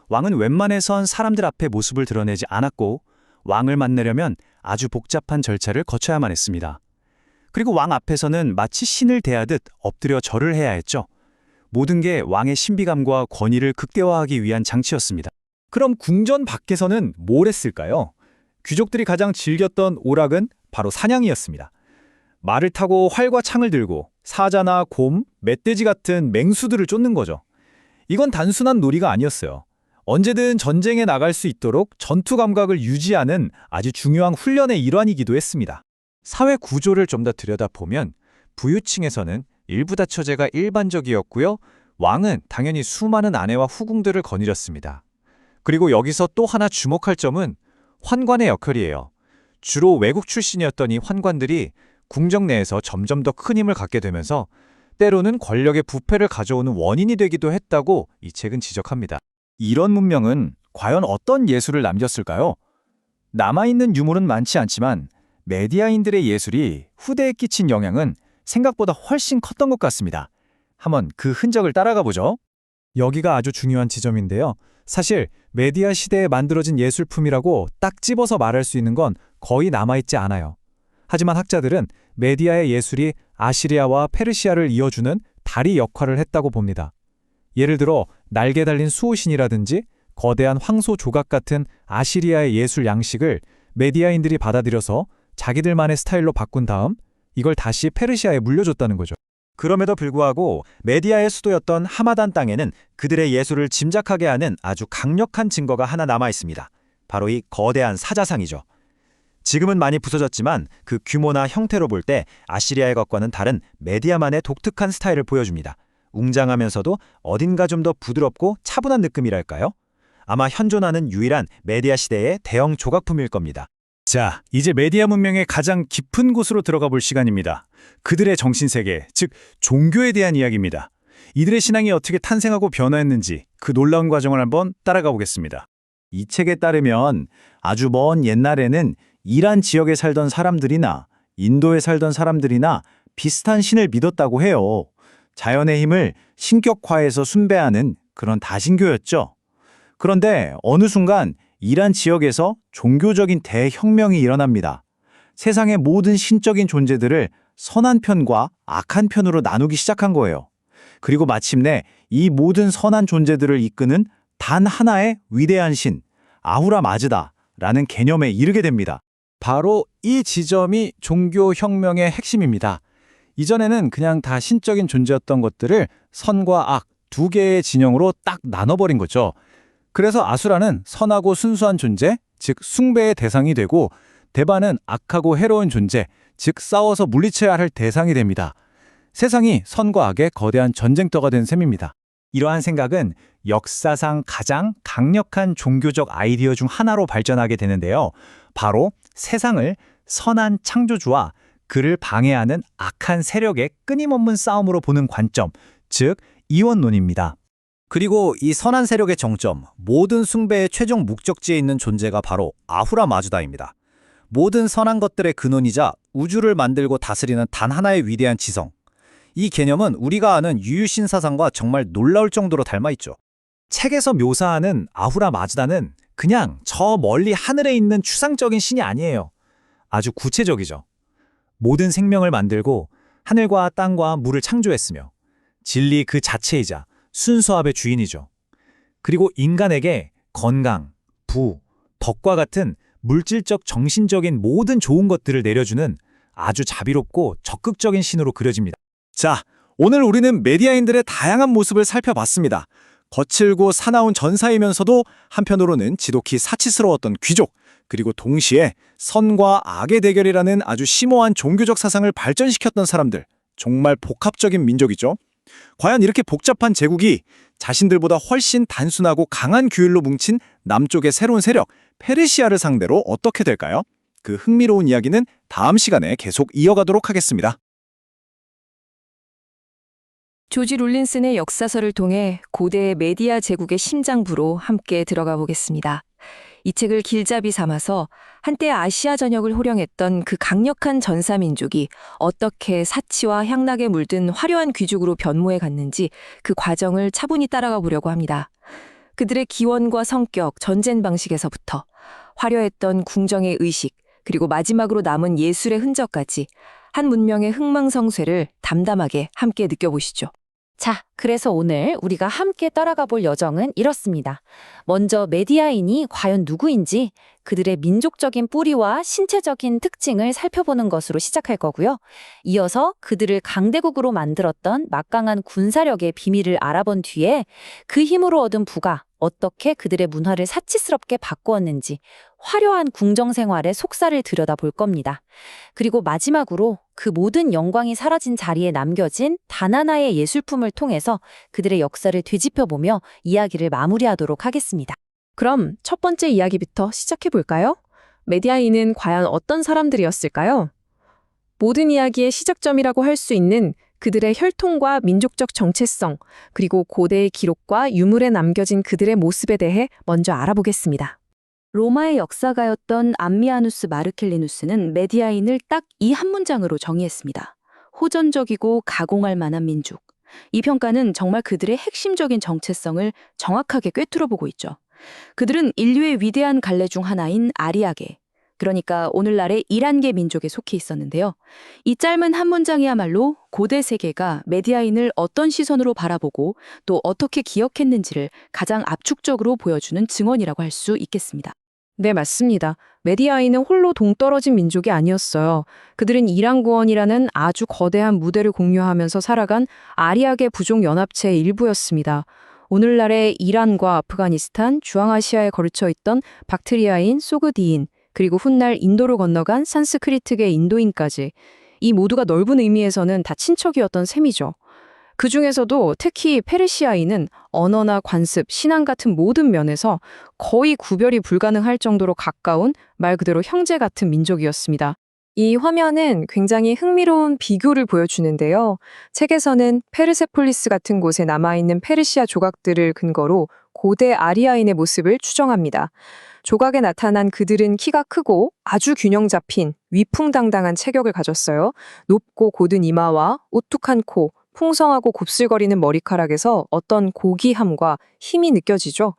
왕은 웬만해선 사람들 앞에 모습을 드러내지 않았고 왕을 만나려면 아주 복잡한 절차를 거쳐야만 했습니다. 그리고 왕 앞에서는 마치 신을 대하듯 엎드려 절을 해야 했죠. 모든 게 왕의 신비감과 권위를 극대화하기 위한 장치였습니다. 그럼 궁전 밖에서는 뭘 했을까요? 귀족들이 가장 즐겼던 오락은 바로 사냥이었습니다. 말을 타고 활과 창을 들고 사자나 곰, 멧돼지 같은 맹수들을 쫓는 거죠. 이건 단순한 놀이가 아니었어요. 언제든 전쟁에 나갈 수 있도록 전투 감각을 유지하는 아주 중요한 훈련의 일환이기도 했습니다. 사회 구조를 좀 더 들여다보면 부유층에서는 일부다처제가 일반적이었고요. 왕은 당연히 수많은 아내와 후궁들을 거느렸습니다. 그리고 여기서 또 하나 주목할 점은 환관의 역할이에요. 주로 외국 출신이었던 이 환관들이 궁정 내에서 점점 더 큰 힘을 갖게 되면서 때로는 권력의 부패를 가져오는 원인이 되기도 했다고 이 책은 지적합니다. 이런 문명은 과연 어떤 예술을 남겼을까요? 남아있는 유물은 많지 않지만 메디아인들의 예술이 후대에 끼친 영향은 생각보다 훨씬 컸던 것 같습니다. 한번 그 흔적을 따라가 보죠. 여기가 아주 중요한 지점인데요. 사실 메디아 시대에 만들어진 예술품이라고 딱 집어서 말할 수 있는 건 거의 남아있지 않아요. 하지만 학자들은 메디아의 예술이 아시리아와 페르시아를 이어주는 다리 역할을 했다고 봅니다. 예를 들어 날개 달린 수호신이라든지 거대한 황소 조각 같은 아시리아의 예술 양식을 메디아인들이 받아들여서 자기들만의 스타일로 바꾼 다음 이걸 다시 페르시아에 물려줬다는 거죠. 그럼에도 불구하고 메디아의 수도였던 하마단 땅에는 그들의 예술을 짐작하게 하는 아주 강력한 증거가 하나 남아 있습니다. 바로 이 거대한 사자상이죠. 지금은 많이 부서졌지만 그 규모나 형태로 볼 때 아시리아의 것과는 다른 메디아만의 독특한 스타일을 보여줍니다. 웅장하면서도 어딘가 좀 더 부드럽고 차분한 느낌이랄까요? 아마 현존하는 유일한 메디아 시대의 대형 조각품일 겁니다. 자, 이제 메디아 문명의 가장 깊은 곳으로 들어가 볼 시간입니다. 그들의 정신세계, 즉 종교에 대한 이야기입니다. 이들의 신앙이 어떻게 탄생하고 변화했는지 그 놀라운 과정을 한번 따라가 보겠습니다. 이 책에 따르면 아주 먼 옛날에는 이란 지역에 살던 사람들이나 인도에 살던 사람들이나 비슷한 신을 믿었다고 해요. 자연의 힘을 신격화해서 숭배하는 그런 다신교였죠. 그런데 어느 순간 이란 지역에서 종교적인 대혁명이 일어납니다. 세상의 모든 신적인 존재들을 선한 편과 악한 편으로 나누기 시작한 거예요. 그리고 마침내 이 모든 선한 존재들을 이끄는 단 하나의 위대한 신, 아후라 마즈다라는 개념에 이르게 됩니다. 바로 이 지점이 종교혁명의 핵심입니다. 이전에는 그냥 다 신적인 존재였던 것들을 선과 악 두 개의 진영으로 딱 나눠버린 거죠. 그래서 아수라는 선하고 순수한 존재, 즉 숭배의 대상이 되고 데바는 악하고 해로운 존재, 즉 싸워서 물리쳐야 할 대상이 됩니다. 세상이 선과 악의 거대한 전쟁터가 된 셈입니다. 이러한 생각은 역사상 가장 강력한 종교적 아이디어 중 하나로 발전하게 되는데요. 바로 세상을 선한 창조주와 그를 방해하는 악한 세력의 끊임없는 싸움으로 보는 관점, 즉 이원론입니다. 그리고 이 선한 세력의 정점, 모든 숭배의 최종 목적지에 있는 존재가 바로 아후라 마주다입니다. 모든 선한 것들의 근원이자 우주를 만들고 다스리는 단 하나의 위대한 지성. 이 개념은 우리가 아는 유유신 사상과 정말 놀라울 정도로 닮아있죠. 책에서 묘사하는 아후라 마즈다는 그냥 저 멀리 하늘에 있는 추상적인 신이 아니에요. 아주 구체적이죠. 모든 생명을 만들고 하늘과 땅과 물을 창조했으며 진리 그 자체이자 순수합의 주인이죠. 그리고 인간에게 건강, 부, 덕과 같은 물질적 정신적인 모든 좋은 것들을 내려주는 아주 자비롭고 적극적인 신으로 그려집니다. 자, 오늘 우리는 메디아인들의 다양한 모습을 살펴봤습니다. 거칠고 사나운 전사이면서도 한편으로는 지독히 사치스러웠던 귀족, 그리고 동시에 선과 악의 대결이라는 아주 심오한 종교적 사상을 발전시켰던 사람들, 정말 복합적인 민족이죠. 과연 이렇게 복잡한 제국이 자신들보다 훨씬 단순하고 강한 규율로 뭉친 남쪽의 새로운 세력, 페르시아를 상대로 어떻게 될까요? 그 흥미로운 이야기는 다음 시간에 계속 이어가도록 하겠습니다. 조지 롤린슨의 역사서를 통해 고대 메디아 제국의 심장부로 함께 들어가 보겠습니다. 이 책을 길잡이 삼아서 한때 아시아 전역을 호령했던 그 강력한 전사민족이 어떻게 사치와 향락에 물든 화려한 귀족으로 변모해 갔는지 그 과정을 차분히 따라가 보려고 합니다. 그들의 기원과 성격, 전쟁 방식에서부터 화려했던 궁정의 의식, 그리고 마지막으로 남은 예술의 흔적까지 한 문명의 흥망성쇠를 담담하게 함께 느껴보시죠. 자, 그래서 오늘 우리가 함께 따라가 볼 여정은 이렇습니다. 먼저 메디아인이 과연 누구인지 그들의 민족적인 뿌리와 신체적인 특징을 살펴보는 것으로 시작할 거고요. 이어서 그들을 강대국으로 만들었던 막강한 군사력의 비밀을 알아본 뒤에 그 힘으로 얻은 부가 어떻게 그들의 문화를 사치스럽게 바꾸었는지 화려한 궁정 생활의 속살을 들여다볼 겁니다. 그리고 마지막으로 그 모든 영광이 사라진 자리에 남겨진 단 하나의 예술품을 통해서 그들의 역사를 되짚어보며 이야기를 마무리하도록 하겠습니다. 그럼 첫 번째 이야기부터 시작해 볼까요? 메디아인은 과연 어떤 사람들이었을까요? 모든 이야기의 시작점이라고 할 수 있는 그들의 혈통과 민족적 정체성, 그리고 고대의 기록과 유물에 남겨진 그들의 모습에 대해 먼저 알아보겠습니다. 로마의 역사가였던 암미아누스 마르켈리누스는 메디아인을 딱 이 한 문장으로 정의했습니다. 호전적이고 가공할 만한 민족. 이 평가는 정말 그들의 핵심적인 정체성을 정확하게 꿰뚫어 보고 있죠. 그들은 인류의 위대한 갈래 중 하나인 아리아계, 그러니까 오늘날의 이란계 민족에 속해 있었는데요. 이 짧은 한 문장이야말로 고대 세계가 메디아인을 어떤 시선으로 바라보고 또 어떻게 기억했는지를 가장 압축적으로 보여주는 증언이라고 할 수 있겠습니다. 네, 맞습니다. 메디아인은 홀로 동떨어진 민족이 아니었어요. 그들은 이란구원이라는 아주 거대한 무대를 공유하면서 살아간 아리아계 부족 연합체의 일부였습니다. 오늘날의 이란과 아프가니스탄, 중앙아시아에 걸쳐 있던 박트리아인, 소그디인, 그리고 훗날 인도로 건너간 산스크리트계 인도인까지 이 모두가 넓은 의미에서는 다 친척이었던 셈이죠. 그 중에서도 특히 페르시아인은 언어나 관습, 신앙 같은 모든 면에서 거의 구별이 불가능할 정도로 가까운 말 그대로 형제 같은 민족이었습니다. 이 화면은 굉장히 흥미로운 비교를 보여주는데요. 책에서는 페르세폴리스 같은 곳에 남아있는 페르시아 조각들을 근거로 고대 아리아인의 모습을 추정합니다. 조각에 나타난 그들은 키가 크고 아주 균형 잡힌 위풍당당한 체격을 가졌어요. 높고 곧은 이마와 오뚝한 코, 풍성하고 곱슬거리는 머리카락에서 어떤 고귀함과 힘이 느껴지죠.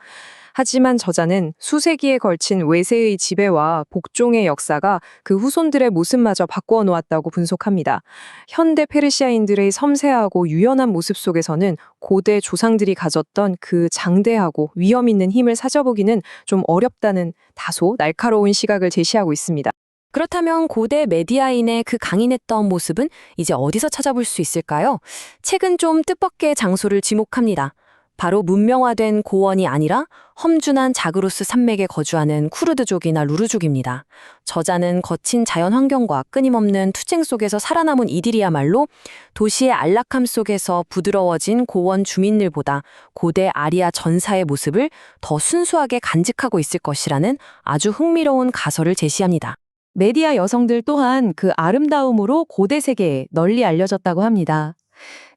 하지만 저자는 수세기에 걸친 외세의 지배와 복종의 역사가 그 후손들의 모습마저 바꾸어 놓았다고 분석합니다. 현대 페르시아인들의 섬세하고 유연한 모습 속에서는 고대 조상들이 가졌던 그 장대하고 위험 있는 힘을 찾아보기는 좀 어렵다는 다소 날카로운 시각을 제시하고 있습니다. 그렇다면 고대 메디아인의 그 강인했던 모습은 이제 어디서 찾아볼 수 있을까요? 책은 좀 뜻밖의 장소를 지목합니다. 바로 문명화된 고원이 아니라 험준한 자그로스 산맥에 거주하는 쿠르드족이나 루르족입니다. 저자는 거친 자연 환경과 끊임없는 투쟁 속에서 살아남은 이들이야말로 도시의 안락함 속에서 부드러워진 고원 주민들보다 고대 아리아 전사의 모습을 더 순수하게 간직하고 있을 것이라는 아주 흥미로운 가설을 제시합니다. 메디아 여성들 또한 그 아름다움으로 고대 세계에 널리 알려졌다고 합니다.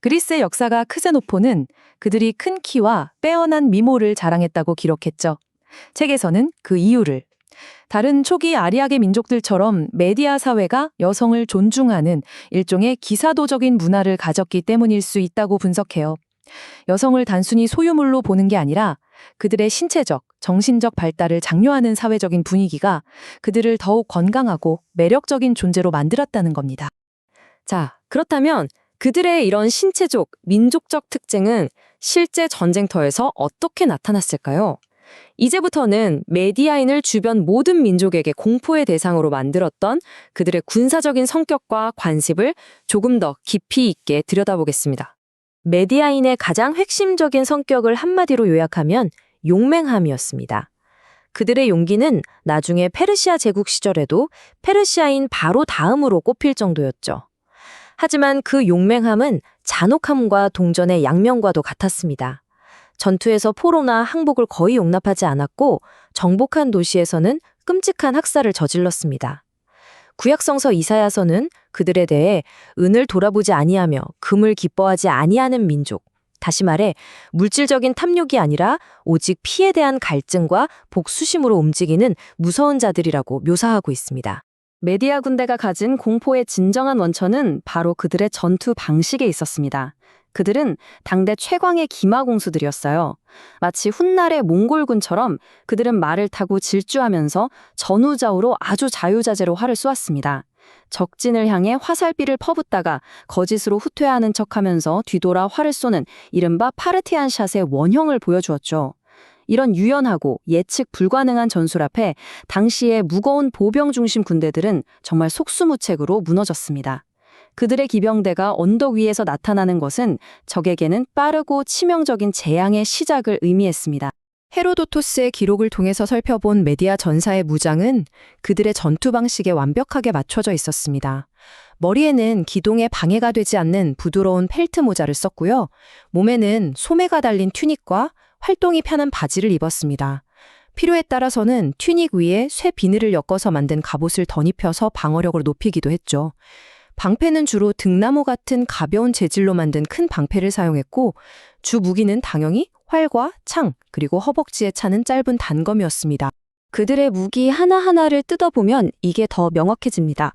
그리스의 역사가 크세노포는 그들이 큰 키와 빼어난 미모를 자랑했다고 기록했죠. 책에서는 그 이유를 다른 초기 아리아계 민족들처럼 메디아 사회가 여성을 존중하는 일종의 기사도적인 문화를 가졌기 때문일 수 있다고 분석해요. 여성을 단순히 소유물로 보는 게 아니라 그들의 신체적, 정신적 발달을 장려하는 사회적인 분위기가 그들을 더욱 건강하고 매력적인 존재로 만들었다는 겁니다. 자, 그렇다면 그들의 이런 신체적, 민족적 특징은 실제 전쟁터에서 어떻게 나타났을까요? 이제부터는 메디아인을 주변 모든 민족에게 공포의 대상으로 만들었던 그들의 군사적인 성격과 관습을 조금 더 깊이 있게 들여다보겠습니다. 메디아인의 가장 핵심적인 성격을 한마디로 요약하면 용맹함이었습니다. 그들의 용기는 나중에 페르시아 제국 시절에도 페르시아인 바로 다음으로 꼽힐 정도였죠. 하지만 그 용맹함은 잔혹함과 동전의 양면과도 같았습니다. 전투에서 포로나 항복을 거의 용납하지 않았고 정복한 도시에서는 끔찍한 학살을 저질렀습니다. 구약성서 이사야서는 그들에 대해 은을 돌아보지 아니하며 금을 기뻐하지 아니하는 민족, 다시 말해 물질적인 탐욕이 아니라 오직 피에 대한 갈증과 복수심으로 움직이는 무서운 자들이라고 묘사하고 있습니다. 메디아 군대가 가진 공포의 진정한 원천은 바로 그들의 전투 방식에 있었습니다. 그들은 당대 최광의 기마공수들이었어요. 마치 훗날의 몽골군처럼 그들은 말을 타고 질주하면서 전후좌우로 아주 자유자재로 활을 쏘았습니다. 적진을 향해 화살비를 퍼붓다가 거짓으로 후퇴하는 척하면서 뒤돌아 활을 쏘는 이른바 파르티안 샷의 원형을 보여주었죠. 이런 유연하고 예측 불가능한 전술 앞에 당시의 무거운 보병 중심 군대들은 정말 속수무책으로 무너졌습니다. 그들의 기병대가 언덕 위에서 나타나는 것은 적에게는 빠르고 치명적인 재앙의 시작을 의미했습니다. 헤로도토스의 기록을 통해서 살펴본 메디아 전사의 무장은 그들의 전투 방식에 완벽하게 맞춰져 있었습니다. 머리에는 기동에 방해가 되지 않는 부드러운 펠트 모자를 썼고요. 몸에는 소매가 달린 튜닉과 활동이 편한 바지를 입었습니다. 필요에 따라서는 튜닉 위에 쇠 비늘을 엮어서 만든 갑옷을 덧입혀서 방어력을 높이기도 했죠. 방패는 주로 등나무 같은 가벼운 재질로 만든 큰 방패를 사용했고 주 무기는 당연히 활과 창, 그리고 허벅지에 차는 짧은 단검이었습니다. 그들의 무기 하나하나를 뜯어보면 이게 더 명확해집니다.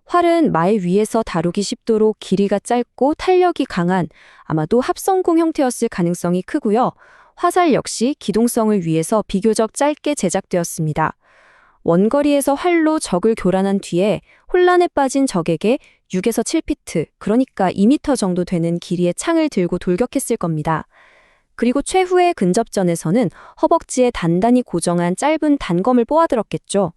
활은 말 위에서 다루기 쉽도록 길이가 짧고 탄력이 강한 아마도 합성공 형태였을 가능성이 크고요. 화살 역시 기동성을 위해서 비교적 짧게 제작되었습니다. 원거리에서 활로 적을 교란한 뒤에 혼란에 빠진 적에게 6에서 7피트, 그러니까 2m 정도 되는 길이의 창을 들고 돌격했을 겁니다. 그리고 최후의 근접전에서는 허벅지에 단단히 고정한 짧은 단검을 뽑아들었겠죠.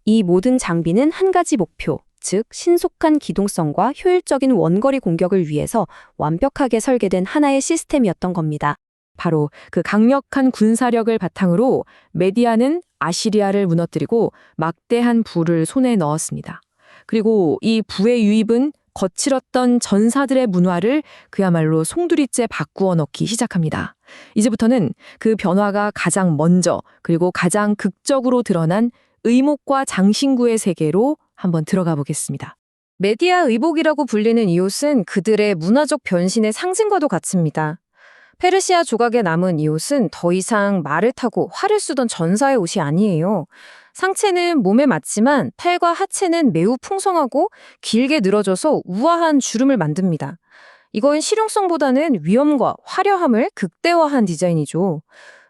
이 모든 장비는 한 가지 목표, 즉 신속한 기동성과 효율적인 원거리 공격을 위해서 완벽하게 설계된 하나의 시스템이었던 겁니다. 바로 그 강력한 군사력을 바탕으로 메디아는 아시리아를 무너뜨리고 막대한 부를 손에 넣었습니다. 그리고 이 부의 유입은 거칠었던 전사들의 문화를 그야말로 송두리째 바꾸어 넣기 시작합니다. 이제부터는 그 변화가 가장 먼저 그리고 가장 극적으로 드러난 의목과 장신구의 세계로 한번 들어가 보겠습니다. 메디아 의복이라고 불리는 이 옷은 그들의 문화적 변신의 상징과도 같습니다. 페르시아 조각에 남은 이 옷은 더 이상 말을 타고 활을 쏘던 전사의 옷이 아니에요. 상체는 몸에 맞지만 팔과 하체는 매우 풍성하고 길게 늘어져서 우아한 주름을 만듭니다. 이건 실용성보다는 위험과 화려함을 극대화한 디자인이죠.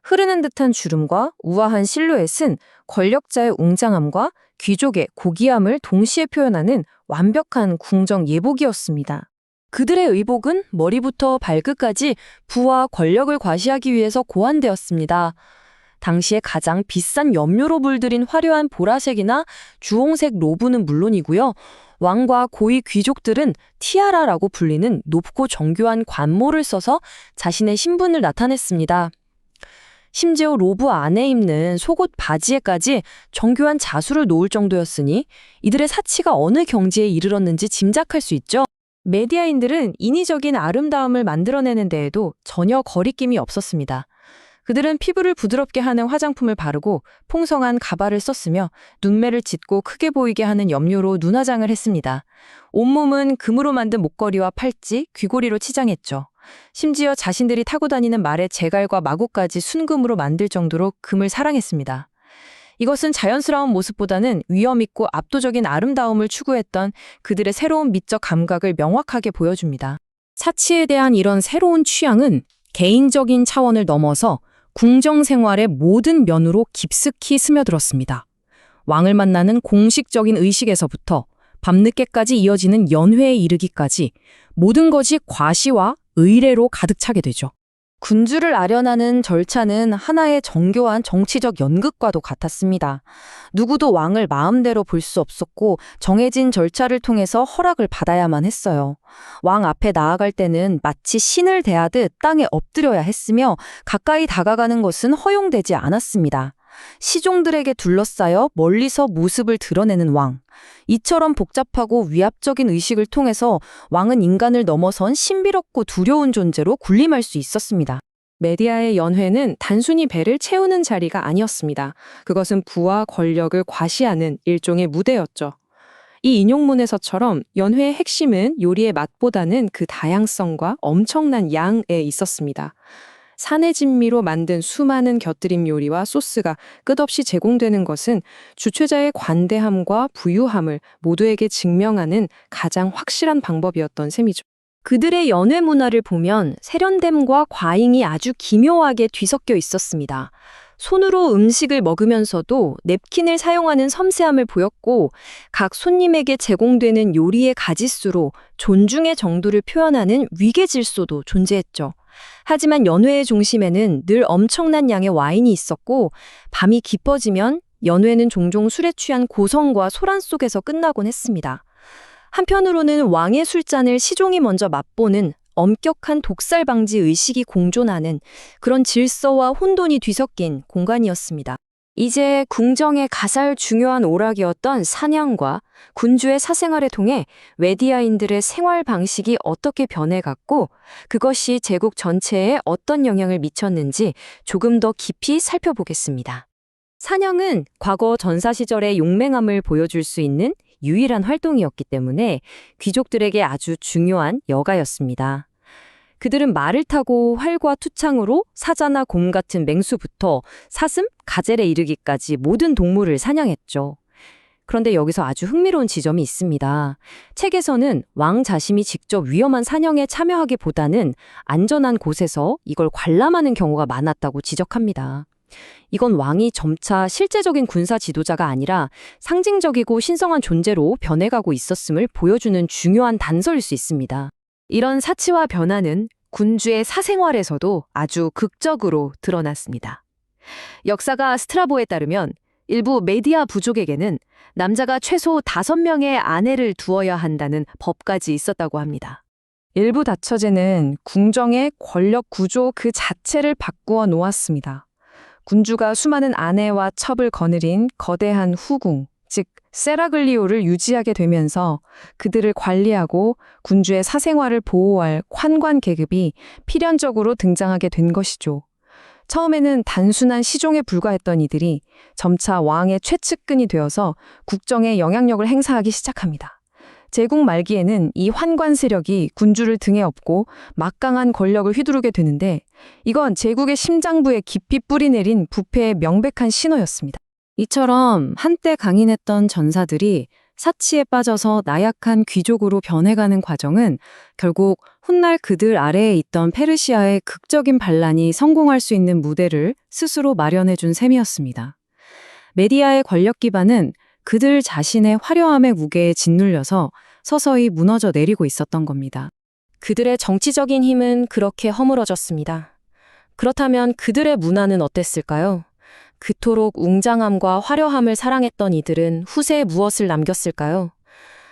흐르는 듯한 주름과 우아한 실루엣은 권력자의 웅장함과 귀족의 고귀함을 동시에 표현하는 완벽한 궁정 예복이었습니다. 그들의 의복은 머리부터 발끝까지 부와 권력을 과시하기 위해서 고안되었습니다. 당시에 가장 비싼 염료로 물들인 화려한 보라색이나 주홍색 로브는 물론이고요. 왕과 고위 귀족들은 티아라라고 불리는 높고 정교한 관모를 써서 자신의 신분을 나타냈습니다. 심지어 로브 안에 입는 속옷 바지에까지 정교한 자수를 놓을 정도였으니 이들의 사치가 어느 경지에 이르렀는지 짐작할 수 있죠. 메디아인들은 인위적인 아름다움을 만들어내는 데에도 전혀 거리낌이 없었습니다. 그들은 피부를 부드럽게 하는 화장품을 바르고 풍성한 가발을 썼으며 눈매를 짙고 크게 보이게 하는 염료로 눈화장을 했습니다. 온몸은 금으로 만든 목걸이와 팔찌, 귀고리로 치장했죠. 심지어 자신들이 타고 다니는 말의 제갈과 마구까지 순금으로 만들 정도로 금을 사랑했습니다. 이것은 자연스러운 모습보다는 위엄있고 압도적인 아름다움을 추구했던 그들의 새로운 미적 감각을 명확하게 보여줍니다. 사치에 대한 이런 새로운 취향은 개인적인 차원을 넘어서 궁정 생활의 모든 면으로 깊숙이 스며들었습니다. 왕을 만나는 공식적인 의식에서부터 밤늦게까지 이어지는 연회에 이르기까지 모든 것이 과시와 의례로 가득 차게 되죠. 군주를 아련하는 절차는 하나의 정교한 정치적 연극과도 같았습니다. 누구도 왕을 마음대로 볼 수 없었고 정해진 절차를 통해서 허락을 받아야만 했어요. 왕 앞에 나아갈 때는 마치 신을 대하듯 땅에 엎드려야 했으며 가까이 다가가는 것은 허용되지 않았습니다. 시종들에게 둘러싸여 멀리서 모습을 드러내는 왕. 이처럼 복잡하고 위압적인 의식을 통해서 왕은 인간을 넘어선 신비롭고 두려운 존재로 군림할 수 있었습니다. 메디아의 연회는 단순히 배를 채우는 자리가 아니었습니다. 그것은 부와 권력을 과시하는 일종의 무대였죠. 이 인용문에서처럼 연회의 핵심은 요리의 맛보다는 그 다양성과 엄청난 양에 있었습니다. 산의 진미로 만든 수많은 곁들임 요리와 소스가 끝없이 제공되는 것은 주최자의 관대함과 부유함을 모두에게 증명하는 가장 확실한 방법이었던 셈이죠. 그들의 연회 문화를 보면 세련됨과 과잉이 아주 기묘하게 뒤섞여 있었습니다. 손으로 음식을 먹으면서도 냅킨을 사용하는 섬세함을 보였고 각 손님에게 제공되는 요리의 가짓수로 존중의 정도를 표현하는 위계 질서도 존재했죠. 하지만 연회의 중심에는 늘 엄청난 양의 와인이 있었고 밤이 깊어지면 연회는 종종 술에 취한 고성과 소란 속에서 끝나곤 했습니다. 한편으로는 왕의 술잔을 시종이 먼저 맛보는 엄격한 독살 방지 의식이 공존하는 그런 질서와 혼돈이 뒤섞인 공간이었습니다. 이제 궁정의 가장 중요한 오락이었던 사냥과 군주의 사생활을 통해 메디아인들의 생활 방식이 어떻게 변해갔고 그것이 제국 전체에 어떤 영향을 미쳤는지 조금 더 깊이 살펴보겠습니다. 사냥은 과거 전사 시절의 용맹함을 보여줄 수 있는 유일한 활동이었기 때문에 귀족들에게 아주 중요한 여가였습니다. 그들은 말을 타고 활과 투창으로 사자나 곰 같은 맹수부터 사슴, 가젤에 이르기까지 모든 동물을 사냥했죠. 그런데 여기서 아주 흥미로운 지점이 있습니다. 책에서는 왕 자신이 직접 위험한 사냥에 참여하기보다는 안전한 곳에서 이걸 관람하는 경우가 많았다고 지적합니다. 이건 왕이 점차 실제적인 군사 지도자가 아니라 상징적이고 신성한 존재로 변해가고 있었음을 보여주는 중요한 단서일 수 있습니다. 이런 사치와 변화는 군주의 사생활에서도 아주 극적으로 드러났습니다. 역사가 스트라보에 따르면 일부 메디아 부족에게는 남자가 최소 5명의 아내를 두어야 한다는 법까지 있었다고 합니다. 일부 다처제는 궁정의 권력 구조 그 자체를 바꾸어 놓았습니다. 군주가 수많은 아내와 첩을 거느린 거대한 후궁, 즉 세라글리오를 유지하게 되면서 그들을 관리하고 군주의 사생활을 보호할 관관 계급이 필연적으로 등장하게 된 것이죠. 처음에는 단순한 시종에 불과했던 이들이 점차 왕의 최측근이 되어서 국정에 영향력을 행사하기 시작합니다. 제국 말기에는 이 환관 세력이 군주를 등에 업고 막강한 권력을 휘두르게 되는데 이건 제국의 심장부에 깊이 뿌리내린 부패의 명백한 신호였습니다. 이처럼 한때 강인했던 전사들이 사치에 빠져서 나약한 귀족으로 변해가는 과정은 결국 훗날 그들 아래에 있던 페르시아의 극적인 반란이 성공할 수 있는 무대를 스스로 마련해준 셈이었습니다. 메디아의 권력 기반은 그들 자신의 화려함의 무게에 짓눌려서 서서히 무너져 내리고 있었던 겁니다. 그들의 정치적인 힘은 그렇게 허물어졌습니다. 그렇다면 그들의 문화는 어땠을까요? 그토록 웅장함과 화려함을 사랑했던 이들은 후세에 무엇을 남겼을까요?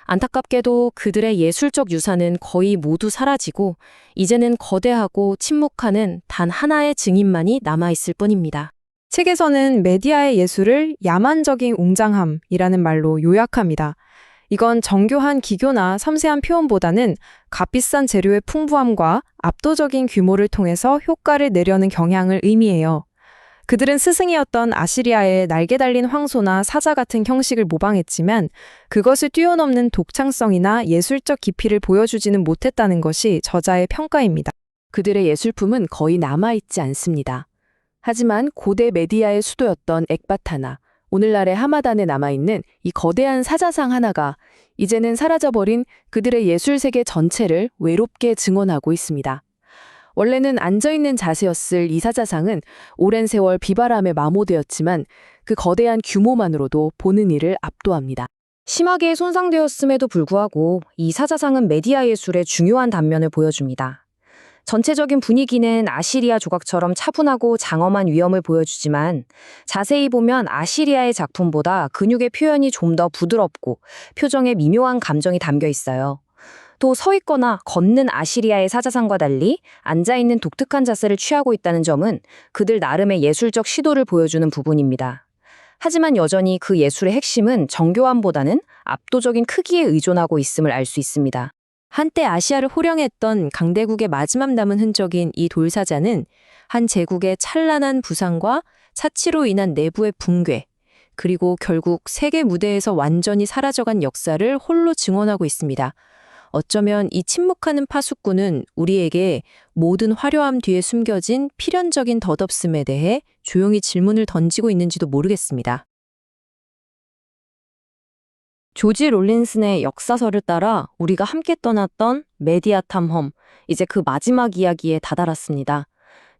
안타깝게도 그들의 예술적 유산은 거의 모두 사라지고 이제는 거대하고 침묵하는 단 하나의 증인만이 남아있을 뿐입니다. 책에서는 메디아의 예술을 야만적인 웅장함이라는 말로 요약합니다. 이건 정교한 기교나 섬세한 표현보다는 값비싼 재료의 풍부함과 압도적인 규모를 통해서 효과를 내려는 경향을 의미해요. 그들은 스승이었던 아시리아의 날개 달린 황소나 사자 같은 형식을 모방했지만 그것을 뛰어넘는 독창성이나 예술적 깊이를 보여주지는 못했다는 것이 저자의 평가입니다. 그들의 예술품은 거의 남아있지 않습니다. 하지만 고대 메디아의 수도였던 엑바타나, 오늘날의 하마단에 남아있는 이 거대한 사자상 하나가 이제는 사라져버린 그들의 예술 세계 전체를 외롭게 증언하고 있습니다. 원래는 앉아있는 자세였을 이 사자상은 오랜 세월 비바람에 마모되었지만 그 거대한 규모만으로도 보는 이를 압도합니다. 심하게 손상되었음에도 불구하고 이 사자상은 메디아 예술의 중요한 단면을 보여줍니다. 전체적인 분위기는 아시리아 조각처럼 차분하고 장엄한 위엄을 보여주지만 자세히 보면 아시리아의 작품보다 근육의 표현이 좀 더 부드럽고 표정에 미묘한 감정이 담겨 있어요. 또 서 있거나 걷는 아시리아의 사자상과 달리 앉아있는 독특한 자세를 취하고 있다는 점은 그들 나름의 예술적 시도를 보여주는 부분입니다. 하지만 여전히 그 예술의 핵심은 정교함보다는 압도적인 크기에 의존하고 있음을 알 수 있습니다. 한때 아시아를 호령했던 강대국의 마지막 남은 흔적인 이 돌사자는 한 제국의 찬란한 부상과 사치로 인한 내부의 붕괴, 그리고 결국 세계 무대에서 완전히 사라져간 역사를 홀로 증언하고 있습니다. 어쩌면 이 침묵하는 파수꾼은 우리에게 모든 화려함 뒤에 숨겨진 필연적인 덧없음에 대해 조용히 질문을 던지고 있는지도 모르겠습니다. 조지 롤린슨의 역사서를 따라 우리가 함께 떠났던 메디아 탐험, 이제 그 마지막 이야기에 다다랐습니다.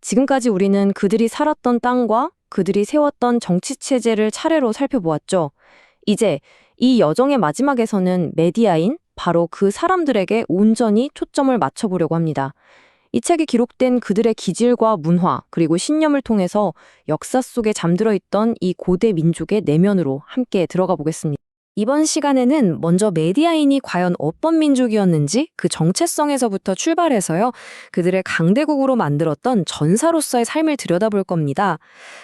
지금까지 우리는 그들이 살았던 땅과 그들이 세웠던 정치체제를 차례로 살펴보았죠. 이제 이 여정의 마지막에서는 메디아인 바로 그 사람들에게 온전히 초점을 맞춰보려고 합니다. 이 책에 기록된 그들의 기질과 문화 그리고 신념을 통해서 역사 속에 잠들어 있던 이 고대 민족의 내면으로 함께 들어가 보겠습니다. 이번 시간에는 먼저 메디아인이 과연 어떤 민족이었는지 그 정체성에서부터 출발해서요, 그들의 강대국으로 만들었던 전사로서의 삶을 들여다볼 겁니다.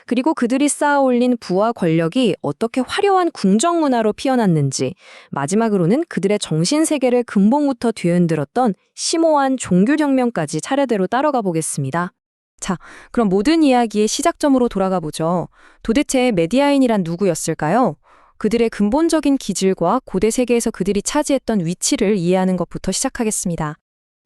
그리고 그들이 쌓아올린 부와 권력이 어떻게 화려한 궁정 문화로 피어났는지, 마지막으로는 그들의 정신세계를 근본부터 뒤흔들었던 심오한 종교혁명까지 차례대로 따라가 보겠습니다. 자, 그럼 모든 이야기의 시작점으로 돌아가 보죠. 도대체 메디아인이란 누구였을까요? 그들의 근본적인 기질과 고대 세계에서 그들이 차지했던 위치를 이해하는 것부터 시작하겠습니다.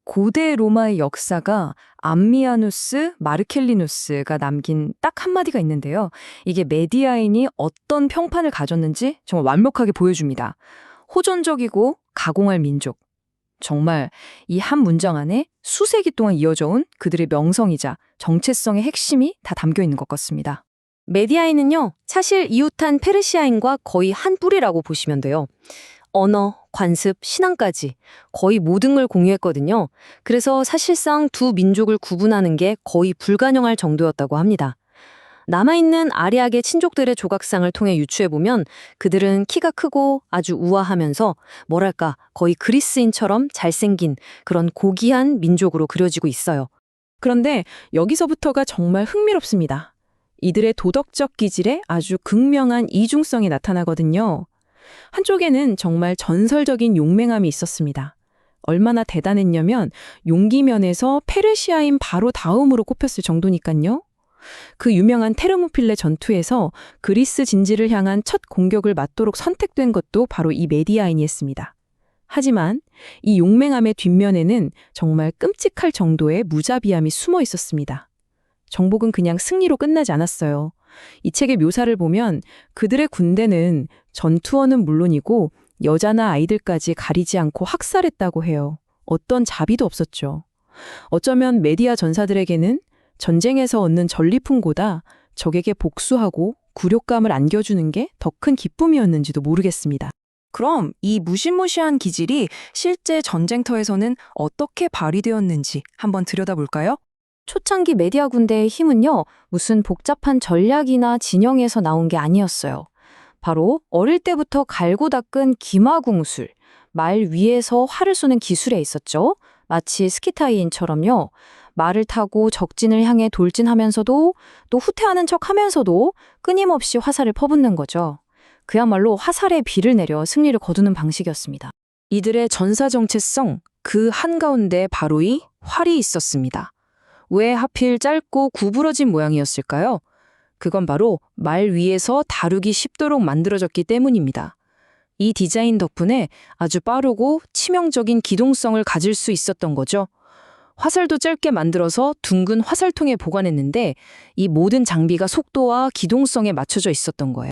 고대 로마의 역사가 암미아누스 마르켈리누스가 남긴 딱 한마디가 있는데요. 이게 메디아인이 어떤 평판을 가졌는지 정말 완벽하게 보여줍니다. 호전적이고 가공할 민족. 정말 이 한 문장 안에 수세기 동안 이어져 온 그들의 명성이자 정체성의 핵심이 다 담겨 있는 것 같습니다. 메디아인은요, 사실 이웃한 페르시아인과 거의 한 뿌리라고 보시면 돼요. 언어, 관습, 신앙까지 거의 모든 걸 공유했거든요. 그래서 사실상 두 민족을 구분하는 게 거의 불가능할 정도였다고 합니다. 남아있는 아리아계 친족들의 조각상을 통해 유추해보면 그들은 키가 크고 아주 우아하면서 뭐랄까 거의 그리스인처럼 잘생긴 그런 고귀한 민족으로 그려지고 있어요. 그런데 여기서부터가 정말 흥미롭습니다. 이들의 도덕적 기질에 아주 극명한 이중성이 나타나거든요. 한쪽에는 정말 전설적인 용맹함이 있었습니다. 얼마나 대단했냐면 용기면에서 페르시아인 바로 다음으로 꼽혔을 정도니까요. 그 유명한 테르모필레 전투에서 그리스 진지를 향한 첫 공격을 맞도록 선택된 것도 바로 이 메디아인이었습니다. 하지만 이 용맹함의 뒷면에는 정말 끔찍할 정도의 무자비함이 숨어 있었습니다. 정복은 그냥 승리로 끝나지 않았어요. 이 책의 묘사를 보면 그들의 군대는 전투원은 물론이고 여자나 아이들까지 가리지 않고 학살했다고 해요. 어떤 자비도 없었죠. 어쩌면 메디아 전사들에게는 전쟁에서 얻는 전리품보다 적에게 복수하고 굴욕감을 안겨주는 게 더 큰 기쁨이었는지도 모르겠습니다. 그럼 이 무시무시한 기질이 실제 전쟁터에서는 어떻게 발휘되었는지 한번 들여다볼까요? 초창기 메디아 군대의 힘은요, 무슨 복잡한 전략이나 진영에서 나온 게 아니었어요. 바로 어릴 때부터 갈고 닦은 기마궁술, 말 위에서 활을 쏘는 기술에 있었죠. 마치 스키타이인처럼요. 말을 타고 적진을 향해 돌진하면서도 또 후퇴하는 척하면서도 끊임없이 화살을 퍼붓는 거죠. 그야말로 화살에 비를 내려 승리를 거두는 방식이었습니다. 이들의 전사 정체성, 그 한가운데 바로 이 활이 있었습니다. 왜 하필 짧고 구부러진 모양이었을까요? 그건 바로 말 위에서 다루기 쉽도록 만들어졌기 때문입니다. 이 디자인 덕분에 아주 빠르고 치명적인 기동성을 가질 수 있었던 거죠. 화살도 짧게 만들어서 둥근 화살통에 보관했는데 이 모든 장비가 속도와 기동성에 맞춰져 있었던 거예요.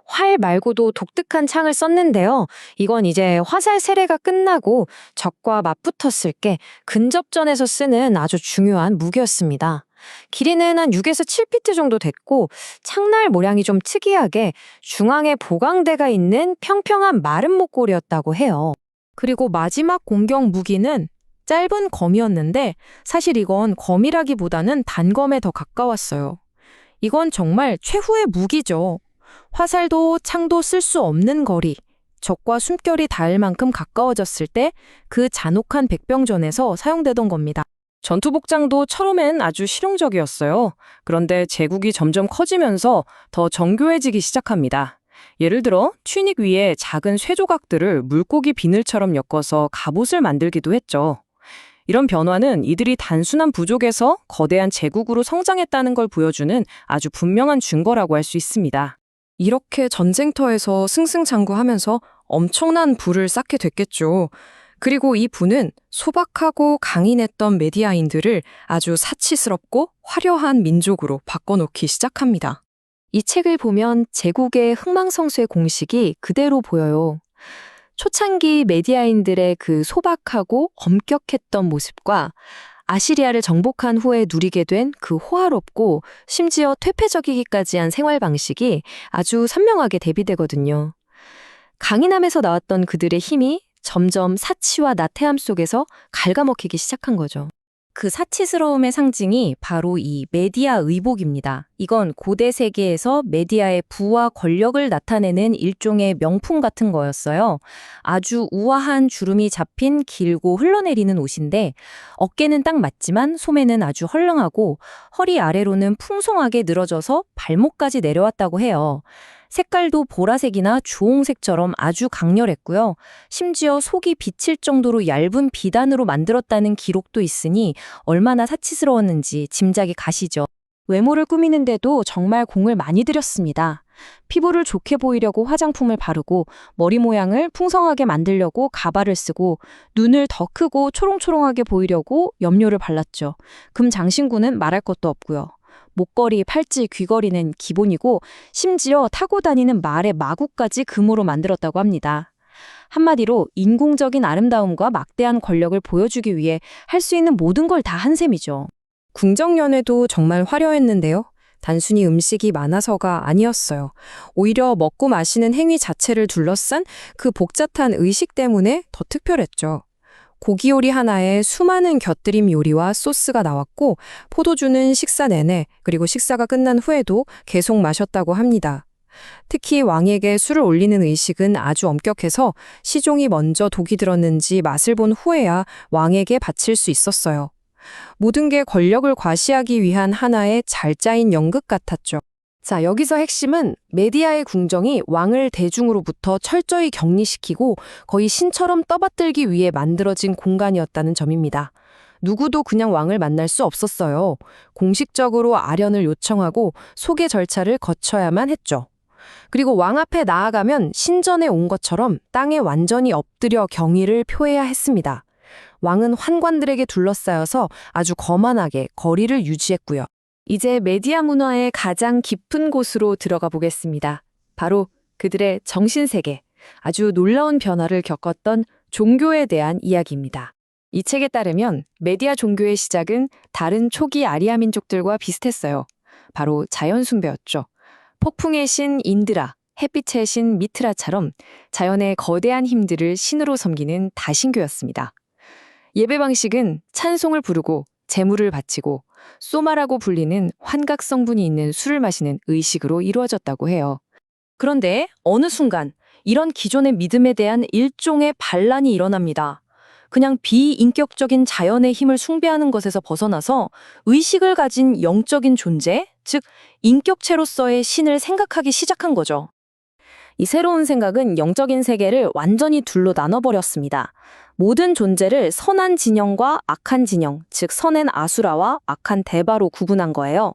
활 말고도 독특한 창을 썼는데요. 이건 이제 화살 세례가 끝나고 적과 맞붙었을 때 근접전에서 쓰는 아주 중요한 무기였습니다. 길이는 한 6에서 7피트 정도 됐고 창날 모양이 좀 특이하게 중앙에 보강대가 있는 평평한 마른 목골이었다고 해요. 그리고 마지막 공격 무기는 짧은 검이었는데 사실 이건 검이라기보다는 단검에 더 가까웠어요. 이건 정말 최후의 무기죠. 화살도 창도 쓸 수 없는 거리, 적과 숨결이 닿을 만큼 가까워졌을 때 그 잔혹한 백병전에서 사용되던 겁니다. 전투 복장도 처음엔 아주 실용적이었어요. 그런데 제국이 점점 커지면서 더 정교해지기 시작합니다. 예를 들어 튜닉 위에 작은 쇠조각들을 물고기 비늘처럼 엮어서 갑옷을 만들기도 했죠. 이런 변화는 이들이 단순한 부족에서 거대한 제국으로 성장했다는 걸 보여주는 아주 분명한 증거라고 할 수 있습니다. 이렇게 전쟁터에서 승승장구하면서 엄청난 부를 쌓게 됐겠죠. 그리고 이 부는 소박하고 강인했던 메디아인들을 아주 사치스럽고 화려한 민족으로 바꿔놓기 시작합니다. 이 책을 보면 제국의 흥망성쇠 공식이 그대로 보여요. 초창기 메디아인들의 그 소박하고 엄격했던 모습과 아시리아를 정복한 후에 누리게 된 그 호화롭고 심지어 퇴폐적이기까지 한 생활 방식이 아주 선명하게 대비되거든요. 강인함에서 나왔던 그들의 힘이 점점 사치와 나태함 속에서 갉아먹히기 시작한 거죠. 그 사치스러움의 상징이 바로 이 메디아 의복입니다. 이건 고대 세계에서 메디아의 부와 권력을 나타내는 일종의 명품 같은 거였어요. 아주 우아한 주름이 잡힌 길고 흘러내리는 옷인데 어깨는 딱 맞지만 소매는 아주 헐렁하고 허리 아래로는 풍성하게 늘어져서 발목까지 내려왔다고 해요. 색깔도 보라색이나 주홍색처럼 아주 강렬했고요. 심지어 속이 비칠 정도로 얇은 비단으로 만들었다는 기록도 있으니 얼마나 사치스러웠는지 짐작이 가시죠. 외모를 꾸미는데도 정말 공을 많이 들였습니다. 피부를 좋게 보이려고 화장품을 바르고 머리 모양을 풍성하게 만들려고 가발을 쓰고 눈을 더 크고 초롱초롱하게 보이려고 염료를 발랐죠. 금 장신구는 말할 것도 없고요. 목걸이, 팔찌, 귀걸이는 기본이고 심지어 타고 다니는 말의 마구까지 금으로 만들었다고 합니다. 한마디로 인공적인 아름다움과 막대한 권력을 보여주기 위해 할 수 있는 모든 걸 다 한 셈이죠. 궁정연회도 정말 화려했는데요. 단순히 음식이 많아서가 아니었어요. 오히려 먹고 마시는 행위 자체를 둘러싼 그 복잡한 의식 때문에 더 특별했죠. 고기 요리 하나에 수많은 곁들임 요리와 소스가 나왔고 포도주는 식사 내내 그리고 식사가 끝난 후에도 계속 마셨다고 합니다. 특히 왕에게 술을 올리는 의식은 아주 엄격해서 시종이 먼저 독이 들었는지 맛을 본 후에야 왕에게 바칠 수 있었어요. 모든 게 권력을 과시하기 위한 하나의 잘 짜인 연극 같았죠. 자, 여기서 핵심은 메디아의 궁정이 왕을 대중으로부터 철저히 격리시키고 거의 신처럼 떠받들기 위해 만들어진 공간이었다는 점입니다. 누구도 그냥 왕을 만날 수 없었어요. 공식적으로 아련을 요청하고 소개 절차를 거쳐야만 했죠. 그리고 왕 앞에 나아가면 신전에 온 것처럼 땅에 완전히 엎드려 경의를 표해야 했습니다. 왕은 환관들에게 둘러싸여서 아주 거만하게 거리를 유지했고요. 이제 메디아 문화의 가장 깊은 곳으로 들어가 보겠습니다. 바로 그들의 정신세계, 아주 놀라운 변화를 겪었던 종교에 대한 이야기입니다. 이 책에 따르면 메디아 종교의 시작은 다른 초기 아리아 민족들과 비슷했어요. 바로 자연 숭배였죠. 폭풍의 신 인드라, 햇빛의 신 미트라처럼 자연의 거대한 힘들을 신으로 섬기는 다신교였습니다. 예배 방식은 찬송을 부르고 제물을 바치고 소마라고 불리는 환각 성분이 있는 술을 마시는 의식으로 이루어졌다고 해요. 그런데 어느 순간 이런 기존의 믿음에 대한 일종의 반란이 일어납니다. 그냥 비인격적인 자연의 힘을 숭배하는 것에서 벗어나서 의식을 가진 영적인 존재, 즉 인격체로서의 신을 생각하기 시작한 거죠. 이 새로운 생각은 영적인 세계를 완전히 둘로 나눠버렸습니다. 모든 존재를 선한 진영과 악한 진영, 즉 선한 아수라와 악한 데바로 구분한 거예요.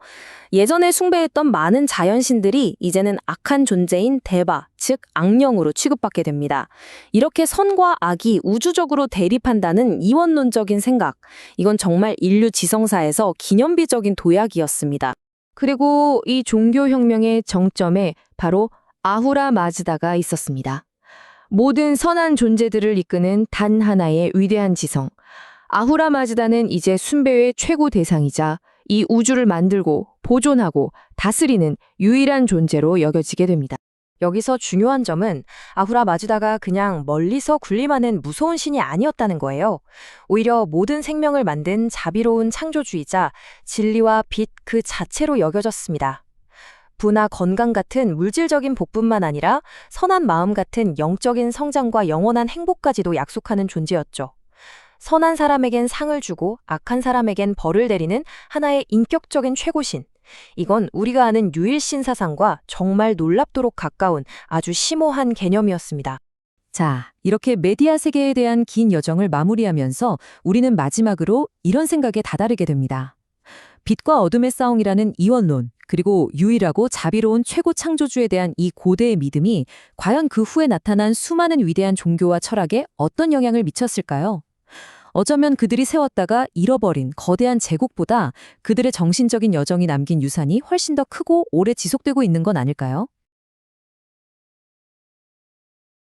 예전에 숭배했던 많은 자연신들이 이제는 악한 존재인 데바, 즉 악령으로 취급받게 됩니다. 이렇게 선과 악이 우주적으로 대립한다는 이원론적인 생각, 이건 정말 인류 지성사에서 기념비적인 도약이었습니다. 그리고 이 종교혁명의 정점에 바로 아후라 마즈다가 있었습니다. 모든 선한 존재들을 이끄는 단 하나의 위대한 지성. 아후라 마즈다는 이제 숭배의 최고 대상이자 이 우주를 만들고 보존하고 다스리는 유일한 존재로 여겨지게 됩니다. 여기서 중요한 점은 아후라 마즈다가 그냥 멀리서 군림하는 무서운 신이 아니었다는 거예요. 오히려 모든 생명을 만든 자비로운 창조주이자 진리와 빛 그 자체로 여겨졌습니다. 부나 건강 같은 물질적인 복뿐만 아니라 선한 마음 같은 영적인 성장과 영원한 행복까지도 약속하는 존재였죠. 선한 사람에겐 상을 주고 악한 사람에겐 벌을 내리는 하나의 인격적인 최고신. 이건 우리가 아는 유일신 사상과 정말 놀랍도록 가까운 아주 심오한 개념이었습니다. 자, 이렇게 메디아 세계에 대한 긴 여정을 마무리하면서 우리는 마지막으로 이런 생각에 다다르게 됩니다. 빛과 어둠의 싸움이라는 이원론, 그리고 유일하고 자비로운 최고 창조주에 대한 이 고대의 믿음이 과연 그 후에 나타난 수많은 위대한 종교와 철학에 어떤 영향을 미쳤을까요? 어쩌면 그들이 세웠다가 잃어버린 거대한 제국보다 그들의 정신적인 여정이 남긴 유산이 훨씬 더 크고 오래 지속되고 있는 건 아닐까요?